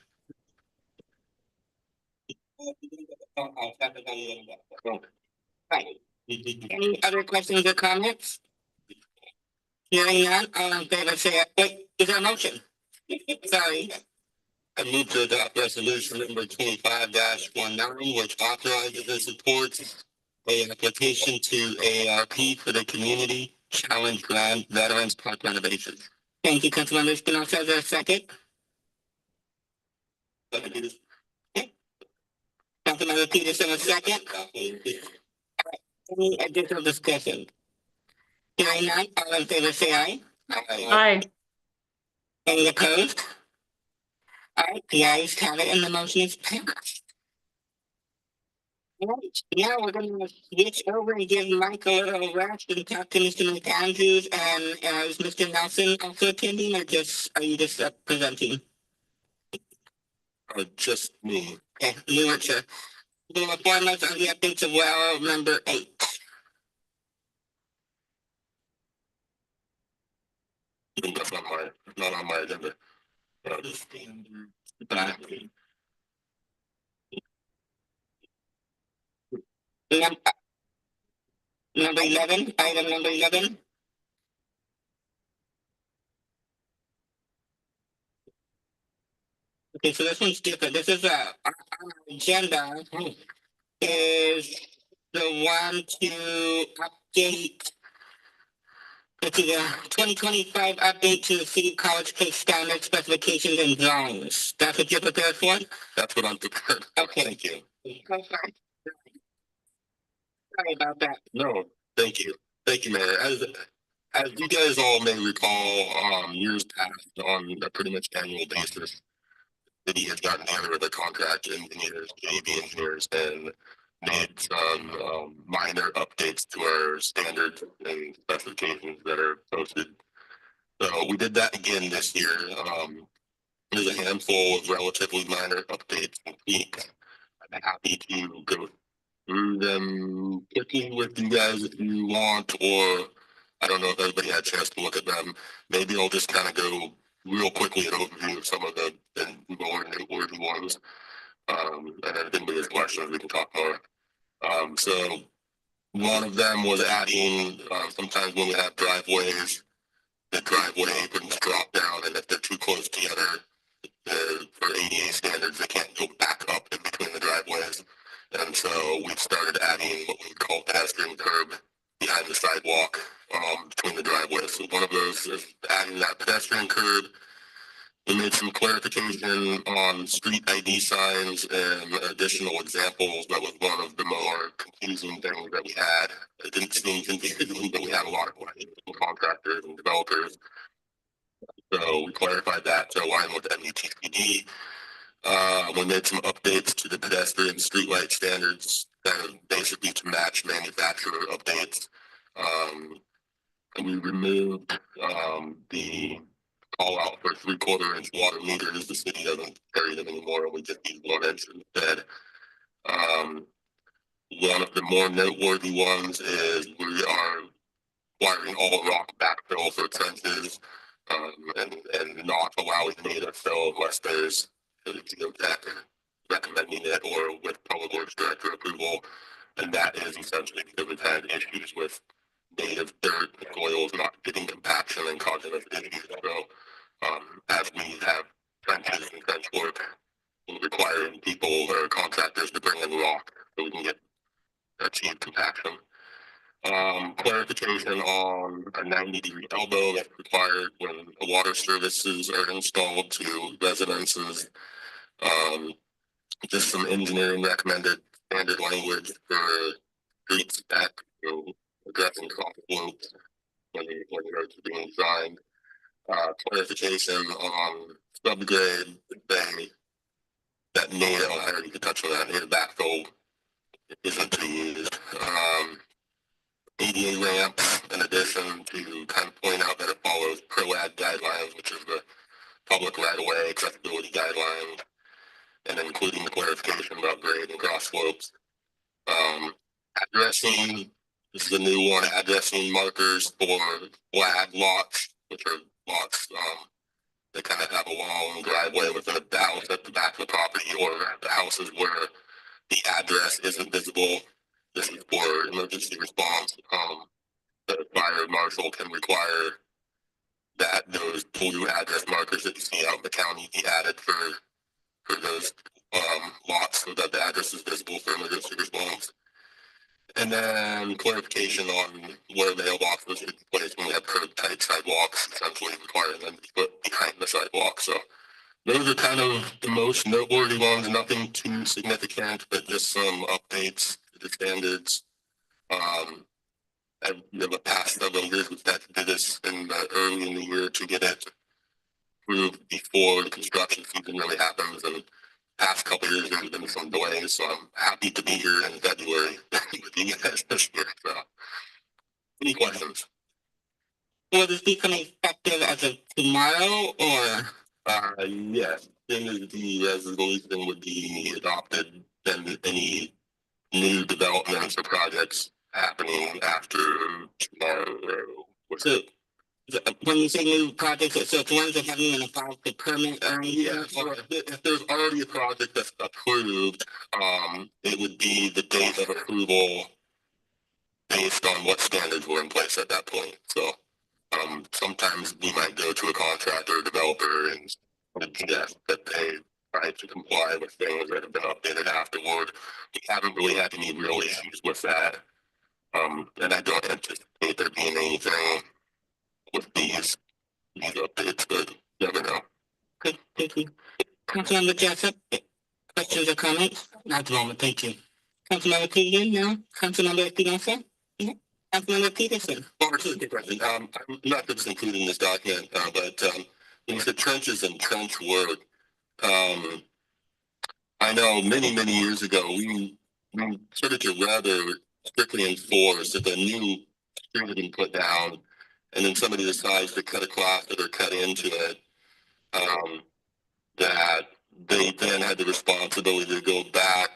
Right. Any other questions or comments? Hearing none, all in favor say aye. Wait, is there a motion? Sorry. I move to adopt resolution number 25-19, which authorizes and supports an application to AARP for the Community Challenge Grant Veterans Park renovations. Thank you, Councilmember Espinosa. Is there a second? Councilmember Peterson, a second. Any additional discussion? Hearing none, all in favor say aye. Aye. Any opposed? All right, the ayes have it and the motion is passed. All right, now we're gonna switch over and give Mike a little rest and talk to Mr. McAndrews. And is Mr. Nelson also attending, or are you just presenting? Just me. Okay, you weren't sure. The inform us on the updates of well number 8. That's not on my agenda. Number 11, item number 11. Okay, so this one's different. This is our agenda is the one to update the 2025 update to the City College Place standard specifications and drawings. That's what you're prepared for? That's what I'm prepared. Okay. Thank you. Sorry about that. No, thank you. Thank you, Mayor. As you guys all may recall, years past on a pretty much annual basis, city has gotten together with the contract engineers, AV engineers, and made some minor updates to our standards and specifications that are posted. So we did that again this year. There's a handful of relatively minor updates and tweaks. I'm happy to go through them quickly with you guys if you want, or I don't know if everybody had a chance to look at them. Maybe I'll just kind of go real quickly an overview of some of the more noteworthy ones. And then if anybody has questions, we can talk more. So one of them was adding, sometimes when we have driveways, the driveway aprons drop down, and if they're too close together, for ADA standards, they can't go back up in between the driveways. And so we've started adding what we call pedestrian curb behind the sidewalk between the driveways. So one of those is adding that pedestrian curb. We made some clarification on street ID signs and additional examples. That was one of the more confusing things that we had. It didn't seem confusing, but we had a lot of questions from contractors and developers. So we clarified that to align with MUTCD. We made some updates to the pedestrian streetlight standards, basically to match manufacturer updates. And we removed the call out for 3/4 inch water meters. The city doesn't carry them anymore, and we just use 1 inch instead. One of the more noteworthy ones is we are requiring all rock backfill for trenches, and not allowing native fill unless there's a geotech recommending it or with public works director approval. And that is essentially because we've had issues with native dirt and soils not getting compaction and causing us issues. So as we have trenches and trench work, we're requiring people or contractors to bring in rock so we can achieve compaction. Clarification on a 90-degree elbow that's required when water services are installed to residences. Just some engineering recommended standard language for street spec, addressing cross slopes when the roads are being designed. Clarification on subgrade bay that native, I already touched on that, native backfill isn't to be used. ADA ramp, in addition to kind of point out that it follows PROAD guidelines, which is the public right-of-way accessibility guidelines, and including the clarification about grade and cross slopes. Addressing, this is a new one, addressing markers for flag lots, which are lots that kind of have a long driveway within a house at the back of the property, or the houses where the address isn't visible. This is for emergency response. The fire marshal can require that those blue address markers that you see out in the county be added for those lots so that the address is visible for emergency response. And then clarification on where mailboxes should be placed when we have curb tight sidewalks, essentially requiring them to be put behind the sidewalk. So those are kind of the most noteworthy ones, nothing too significant, but just some updates to the standards. I've in the past several years we've had to do this early in the year to get it approved before the construction season really happens. And past couple of years there's been some delays, so I'm happy to be here in February with you guys this year. So, any questions? Will this become effective as of tomorrow, or? Yes, then the resolution would be adopted, then any new developments or projects happening after tomorrow. So, when you say new projects, so it's ones that haven't even filed the permit or anything? Yeah, or if there's already a project that's approved, it would be the date of approval based on what standards were in place at that point. So sometimes we might go to a contractor or developer and suggest that they try to comply with things that have been updated afterward. We haven't really had any real issues with that. And I don't anticipate there being anything with these updates, but you never know. Good, thank you. Councilmember Jessup, questions or comments? Not at the moment, thank you. Councilmember Keegan, no? Councilmember Espinosa? Yeah. Councilmember Peterson? Well, it's a good question. I'm not just including this document, but when you said trenches and trench work, I know many years ago, we started to rather strictly enforce if a new street had been put down and then somebody decides to cut across it or cut into it, that they then had the responsibility to go back.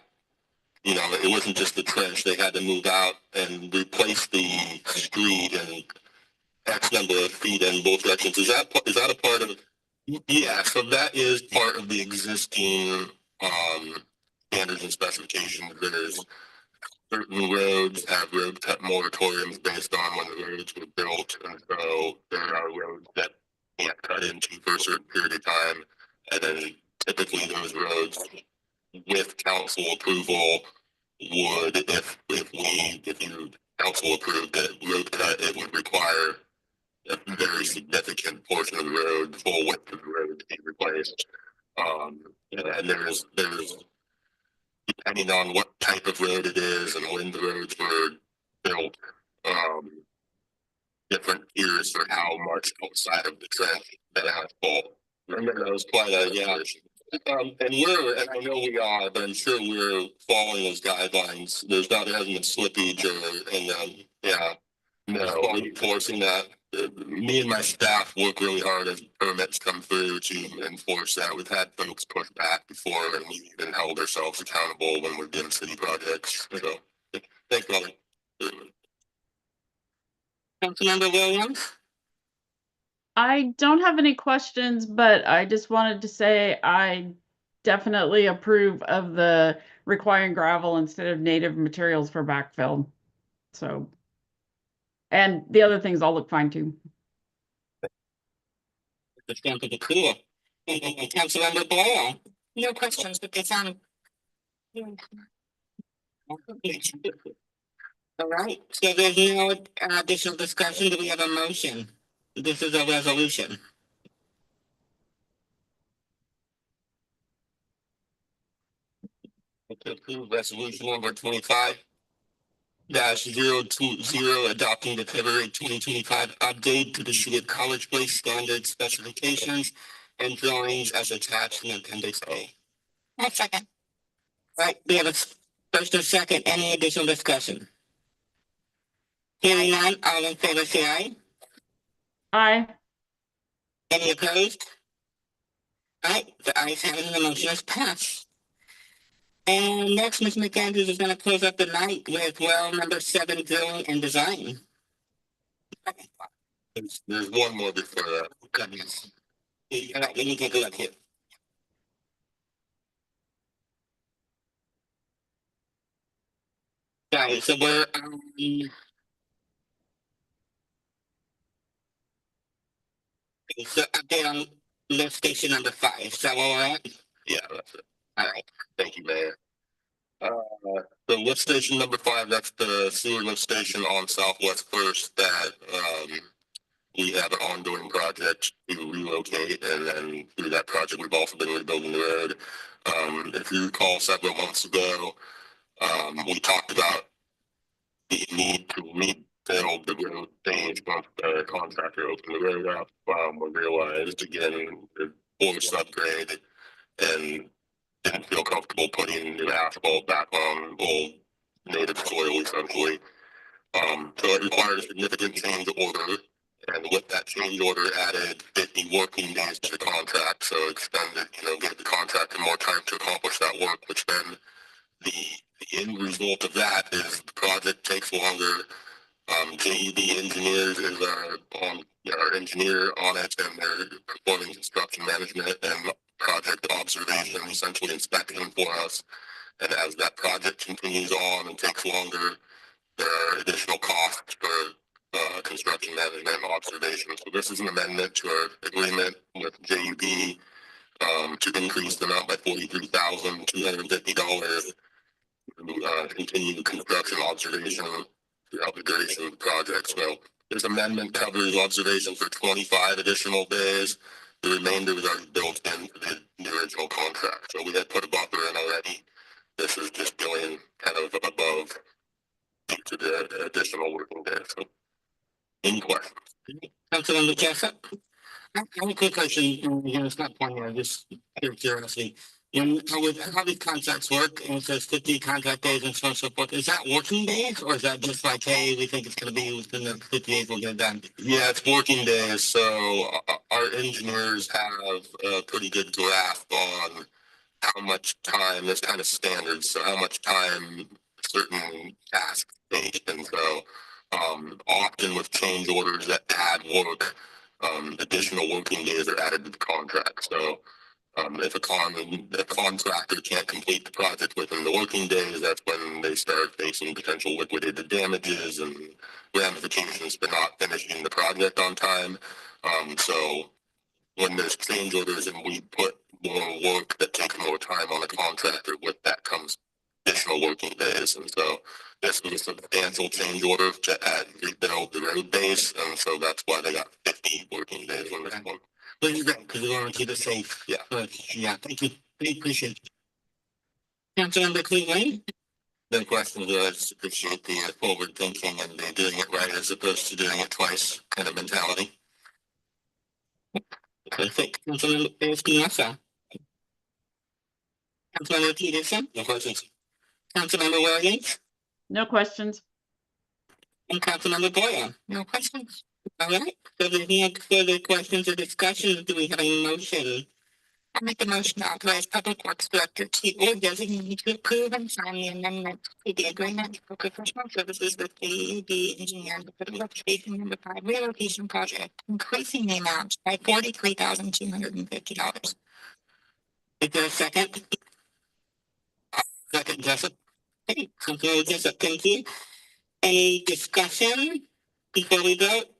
You know, it wasn't just the trench. They had to move out and replace the street and X number of feet in both directions. Is that a part of? Yeah, so that is part of the existing standards and specifications. There's certain roads have road cut moratoriums based on when the roads were built, and so there are roads that can't cut into for a certain period of time, and then typically those roads with council approval would, if you council approved that road cut, it would require a very significant portion of the road, full width of the road to be replaced. And there's depending on what type of road it is and when the roads were built, different tiers for how much outside of the trench that asphalt. Remember, that was quite a, yeah. And I know we are, but I'm sure we're following those guidelines. There hasn't been slippage no, enforcing that. Me and my staff work really hard as permits come through to enforce that. We've had folks push back before, and we've even held ourselves accountable when we're doing city projects. So, thanks, brother. Councilmember Williams? I don't have any questions, but I just wanted to say I definitely approve of the requiring gravel instead of native materials for backfill. So, and the other things all look fine too. The stamp of the cool. Councilmember Boyle? No questions, but they sound. All right, so there's no additional discussion. Do we have a motion? This is a resolution. To approve resolution number 25-020, adopting the February 2025 update to the City of College Place standard specifications and drawings as attached in Appendix A. I'll second. All right, we have a first and second. Any additional discussion? Hearing none, all in favor say aye. Aye. Any opposed? All right, the ayes have it and the motion is passed. And next, Ms. McAndrews is going to close up the night with well number 7, drilling and design. There's one more before that. Goodness. All right, let me take a look here. All right, so we're so update on lift station number 5. Is that where we're at? Yeah, that's it. All right. Thank you, Mayor. The lift station number 5, that's the sewer lift station on Southwest First that we have an ongoing project to relocate, and then through that project we've also been rebuilding the road. If you recall, several months ago, we talked about the need to rebuild the road stage once the contractor opened the road up. We realized again the forced upgrade and didn't feel comfortable putting new asphalt back on old native soil essentially. So it required a significant change order, and with that change order added 50 working days to the contract, so extended, gave the contractor more time to accomplish that work, which then the end result of that is the project takes longer. JED Engineers is our engineer on it, and they're performing construction management and project observation, essentially inspecting for us. And as that project continues on and takes longer, there are additional costs for construction management and observation. So this is an amendment to our agreement with JED to increase the amount by $43,250 to continue construction observation throughout the duration of the project. So this amendment covers observation for 25 additional days. The remainder was already built into the original contract. So we had put a buffer in already. This is just going kind of above to the additional working days. So any questions? Councilmember Jessup? I have a quick question, and again, it's not pointing, just out of curiosity. How these contracts work, and it says 50 contract days and so on and so forth, is that working days, or is that just like, hey, we think it's gonna be within the 50 days, we'll get it done? Yeah, it's working days, so our engineers have a pretty good grasp on how much time, that's kind of standard, so how much time certain tasks take, and so often with change orders that add work, additional working days are added to the contract. So if a contractor can't complete the project within the working days, that's when they start facing potential liquidated damages and ramifications for not finishing the project on time. So when there's change orders and we put more work that takes more time on a contractor, with that comes additional working days. And so this was a substantial change order to add rebuild the road base, and so that's why they got 50 working days on this one. But you're great, because we want to keep it safe. Yeah. Yeah, thank you. We appreciate it. Councilmember Cleveland, The question is, I just appreciate the forward thinking and doing it right as opposed to doing it twice kind of mentality. perfect. Councilmember Espinosa. Councilmember Peterson, No questions? Councilmember Williams, No questions. and Councilmember Boyle. No questions. All right, so there's no further questions or discussions. Do we have a motion? I make a motion to authorize Public Works Director or designate to approve and sign the amendment to the agreement for professional services with AEB Engineering for the Relocation Number 5 relocation project, increasing the amount by $43,250. Is there a second? Second, Jessup? Okay, Councilmember Jessup, thank you. Any discussion before we vote?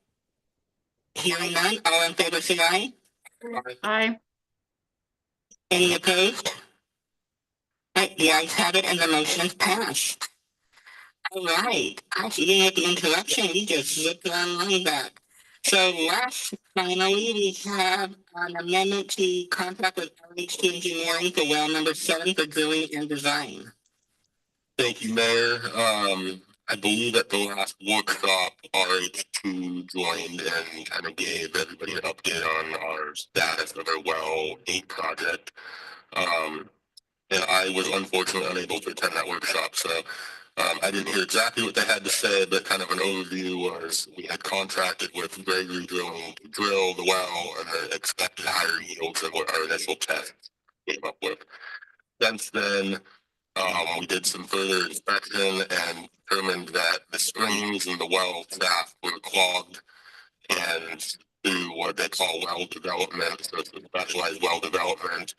Hearing none, all in favor say aye. Aye. Any opposed? Right, the ayes have it and the motion is passed. All right, even with the interruption, we just looked online back. So last, finally, we have an amendment to contract with RH2 Engineering for well number 7 for drilling and design. Thank you, Mayor. I believe at the last workshop, RH2 joined and kind of gave everybody an update on our status of our well 8 project. And I was unfortunately unable to attend that workshop, so I didn't hear exactly what they had to say, but kind of an overview was we had contracted with Gregory Drilling to drill the well and the expected higher yields than what our initial tests came up with. Since then, we did some further inspection and determined that the springs in the well shaft were clogged, and through what they call well development, so it's a specialized well development,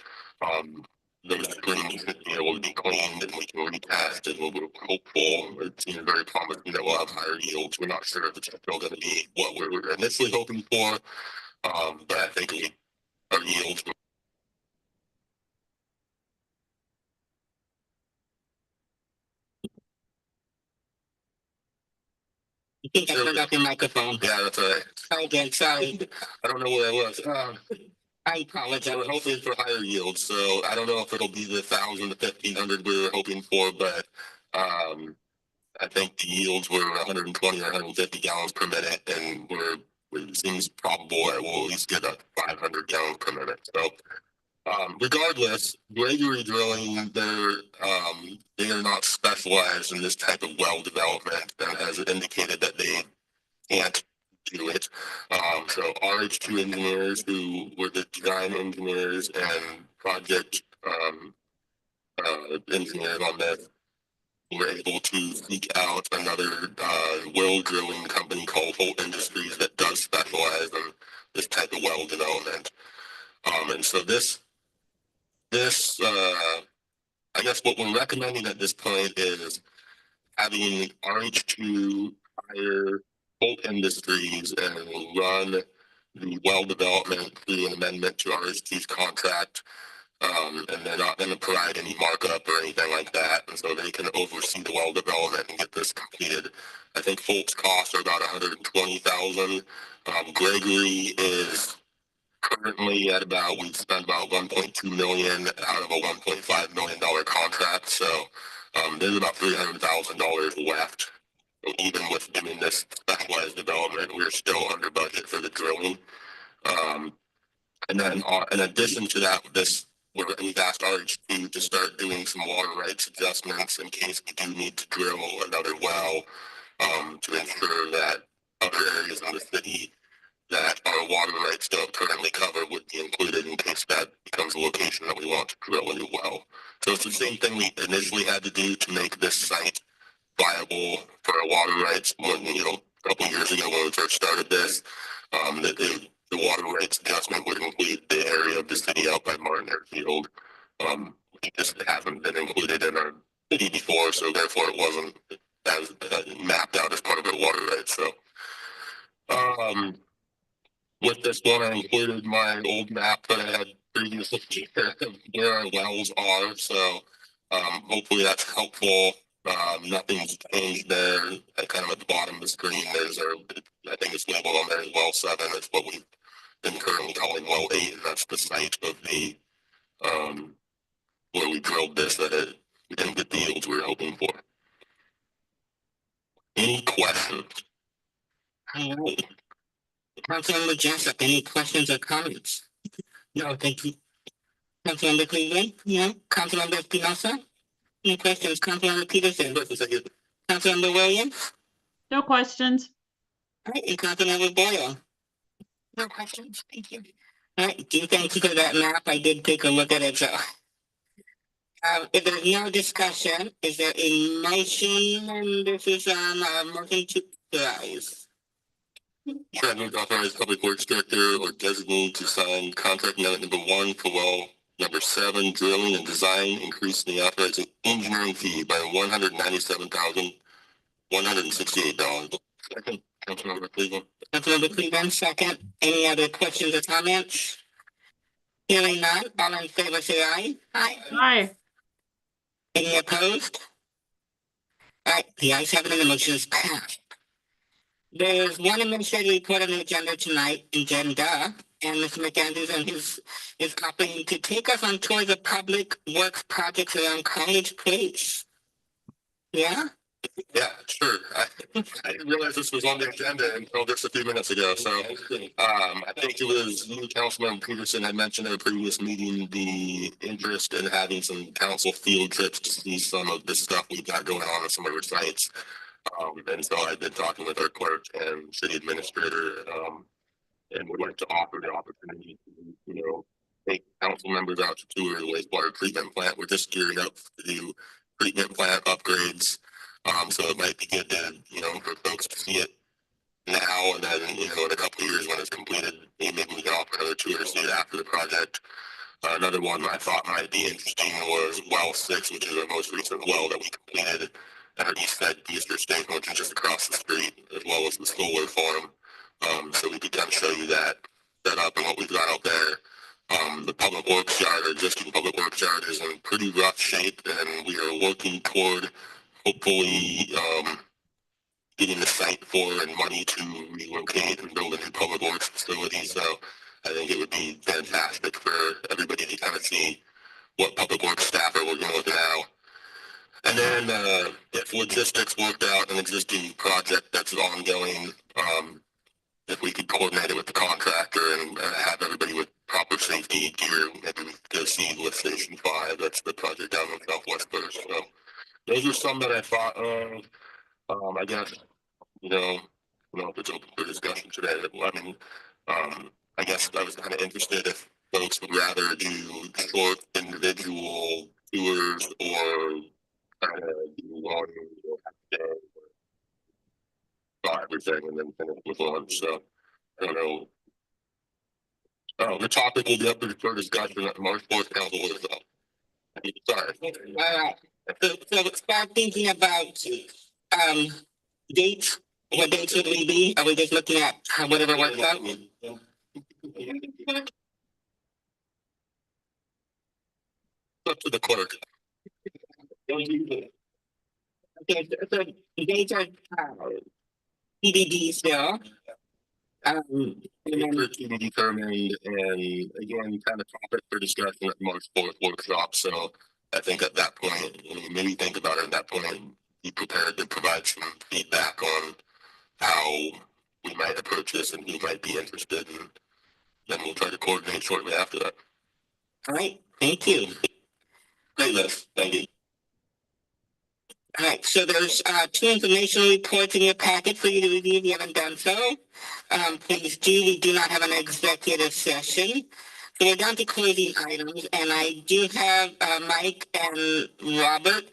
those springs should be able to be cleaned and we can retest, and we're hopeful. It seems very promising that we'll have higher yields. We're not sure if it's still going to be what we were initially hoping for, but I think our yields. I think I turned off your microphone. Yeah, that's right. Again, sorry. I don't know where I was. I apologize. We're hoping for higher yields, so I don't know if it'll be the 1,000 to 1,500 we were hoping for, but I think the yields were 120 or 150 gallons per minute, and it seems probable that we'll at least get a 500 gallons per minute. So regardless, Gregory Drilling, they are not specialized in this type of well development and has indicated that they can't do it. So RH2 engineers, who were the design engineers and project engineers on this, were able to seek out another well drilling company called Holt Industries that does specialize in this type of well development. And so this I guess what we're recommending at this point is having RH2 hire Holt Industries and run the well development through an amendment to RH2's contract. And they're not going to provide any markup or anything like that. And so they can oversee the well development and get this completed. I think Holt's costs are about $120,000. Gregory is currently at about, we've spent about $1.2 million out of a $1.5 million contract. So there's about $300,000 left. So even with doing this specialized development, we're still under budget for the drilling. And then in addition to that, we've asked RHQ to start doing some water rights adjustments in case we do need to drill another well, to ensure that other areas in the city that our water rights don't currently cover would be included in case that becomes a location that we want to drill a new well. So it's the same thing we initially had to do to make this site viable for our water rights when, a couple of years ago when we first started this. The water rights adjustment would include the area of the city out by Martin Airfield. It just hasn't been included in our city before, so therefore it wasn't as mapped out as part of our water rights. So, with this one, I included my old map that I had previously where our wells are. So, hopefully that's helpful. Nothing's changed there. Kind of at the bottom of the screen, I think it's labeled on there as well 7. It's what we've been currently calling well 8, and that's the site of the where we drilled this we didn't get the yields we were hoping for. Any questions? All right. Councilmember Jessup, any questions or comments? No, thank you. Councilmember Cleveland? No. Councilmember Espinosa? Any questions? Councilmember Peterson? Councilmember Williams? No questions. All right, and Councilmember Boyle? No questions. Thank you. All right, thank you for that map. I did take a look at it, so. If there's no discussion, is there a motion? And this is motion to authorize. Sure, I move to authorize Public Works Director or designee to sign contract note number 1 for well number 7, drilling and design, increasing the authorized engineering fee by $197,168. Second, Councilmember Cleveland. Councilmember Cleveland, second. Any other questions or comments? Hearing none, all in favor say aye. Aye. Aye. Any opposed? All right, the ayes have it and the motion is passed. There's one administrative report on the agenda tonight, and Mr. McAndrews and is opting to take us on tours of public works projects around College Place. Yeah? Yeah, sure. I didn't realize this was on the agenda until just a few minutes ago. So I think it was you, Councilman Peterson, had mentioned at a previous meeting the interest in having some council field trips to see some of the stuff we've got going on some of our sites. And so I've been talking with our clerk and city administrator, and would like to offer the opportunity to, take council members out to tour the wastewater treatment plant. We're just gearing up to do treatment plant upgrades. So it might be good to, for folks to see it now, and then, in a couple of years when it's completed, maybe we can offer another tour to see it after the project. Another one I thought might be interesting was well 6, which is our most recent well that we completed at our East Side Booster Station, which is just across the street, as well as the solar farm. So we could kind of show you that set up and what we've got out there. The public works yard, our existing public works yard, is in pretty rough shape, and we are working toward hopefully getting the site for and money to relocate and build a new public works facility. So I think it would be fantastic for everybody to kind of see what public works staff are working with now. And then if logistics worked out an existing project that's ongoing, if we could coordinate it with the contractor and have everybody with proper safety gear, maybe we could go see Lift Station 5. That's the project down in Southwest First. So those are some that I thought of. I guess, if it's open for discussion today. I guess I was kind of interested if folks would rather do short individual tours or kind of do one day, everything and then finish with lunch. So I don't know. The topic will be up for discussion at the March 4th Council workshop. Sorry. All right. So start thinking about dates. What dates would we be? Are we just looking at whatever works out? Up to the clerk. Okay, so dates are TBD still. And then, To be determined, and again, kind of topic for discussion at the March 4th workshop. So I think at that point, maybe think about it at that point and be prepared to provide some feedback on how we might approach this and who might be interested in then we'll try to coordinate shortly after that. All right, thank you. Great list. Thank you. All right, so there's two informational reports in your packet for you to review if you haven't done so. Please do, we do not have an executive session. So we're down to closing items, and I do have Mike and Robert.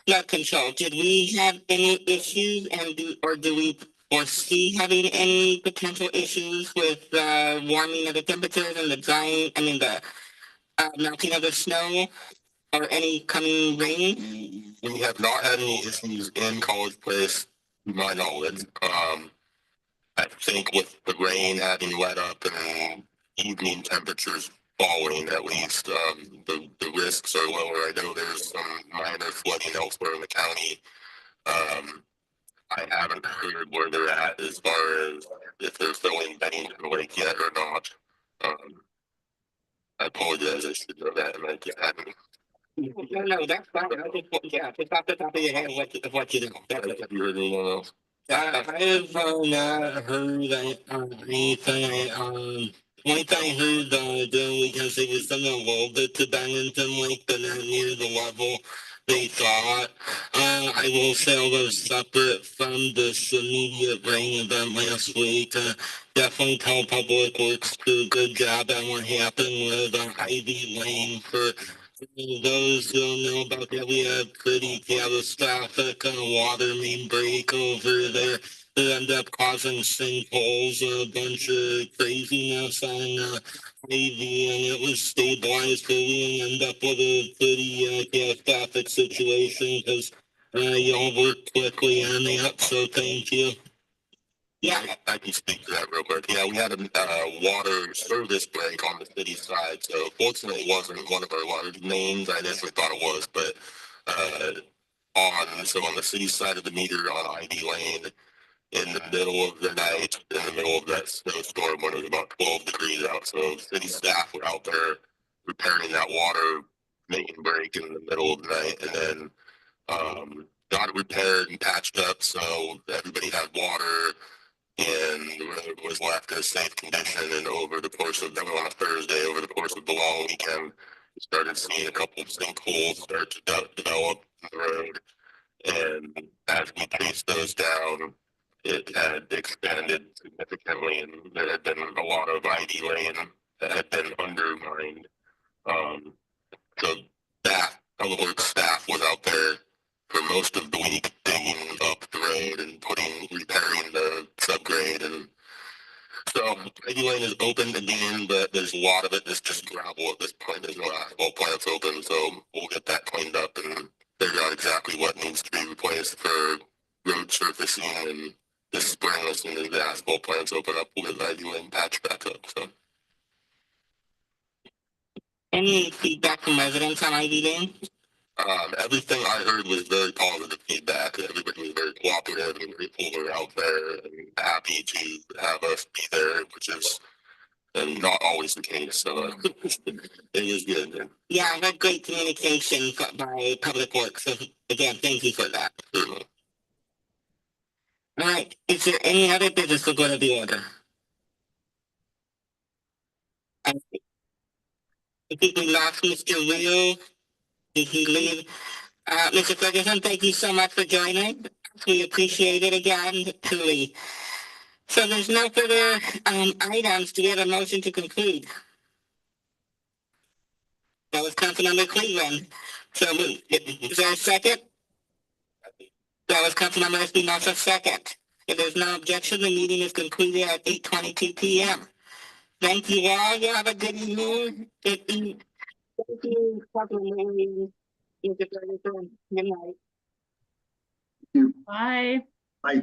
Flood control, did we have any issues or do we foresee having any potential issues with warming of the temperatures and the melting of the snow or any coming rain? We have not had any issues in College Place, to my knowledge. I think with the rain having let up and evening temperatures falling, at least, the risks are lower. I know there's some minor flooding elsewhere in the county. I haven't heard where they're at as far as if they're filling Bennington Lake yet or not. I apologize, I should know that, and I just hadn't. No, that's fine. Just off the top of your head, what you know. Have you heard anyone else? I have not heard anything. Only thing I heard because it was something a little bit to Bennington Lake, but not near the level they thought. I will say I was separate from this immediate rain event last week. Definitely tell Public Works to do a good job on what happened with Ivy Lane. For those who don't know about that, we had pretty catastrophic water main break over there. It ended up causing sinkholes, a bunch of craziness on Ivy, and it was stabilized fully and ended up with a pretty catastrophic situation because y'all worked quickly on that, so thank you. Yeah, I can speak to that real quick. Yeah, we had a water service break on the city side, so fortunately it wasn't one of our large mains. I initially thought it was, but on the city side of the meter on Ivy Lane, in the middle of the night, in the middle of that snowstorm when it was about 12 degrees out, so city staff were out there repairing that water main break in the middle of the night, and then got it repaired and patched up, so everybody had water and the road was left in a safe condition. And over the course of, that was on a Thursday, over the course of the long weekend, we started seeing a couple of sinkholes start to develop in the road. And as we traced those down, it had expanded significantly, and there had been a lot of ID lane that had been undermined. So Public Works staff was out there for most of the week digging up the road and repairing the subgrade, and so ID Lane is open again, but there's a lot of it that's just gravel at this point. There's no asphalt plants open, so we'll get that cleaned up and figure out exactly what needs to be replaced for road surfacing, and this spring, as soon as the asphalt plants open up, we'll get ID Lane patched back up. So Any feedback from residents on Ivy Lane? everything I heard was very positive feedback. Everybody was very cooperative and grateful we're out there and happy to have us be there, which is not always the case. So it is good. Yeah, I had great communication by Public Works. So again, thank you for that. Certainly. All right, is there any other business to go to the order? I think we lost Mr. Rio. Did he leave? Mr. Ferguson, thank you so much for joining. We appreciate it again, truly. So there's no further items. Do we have a motion to conclude? That was Councilmember Cleveland. So is there a second? That was Councilmember Espinosa second. If there's no objection, the meeting is concluded at 8:22 p.m. Thank you all. You have a good evening. Thank you, Councilmember. Good night. Bye. Bye.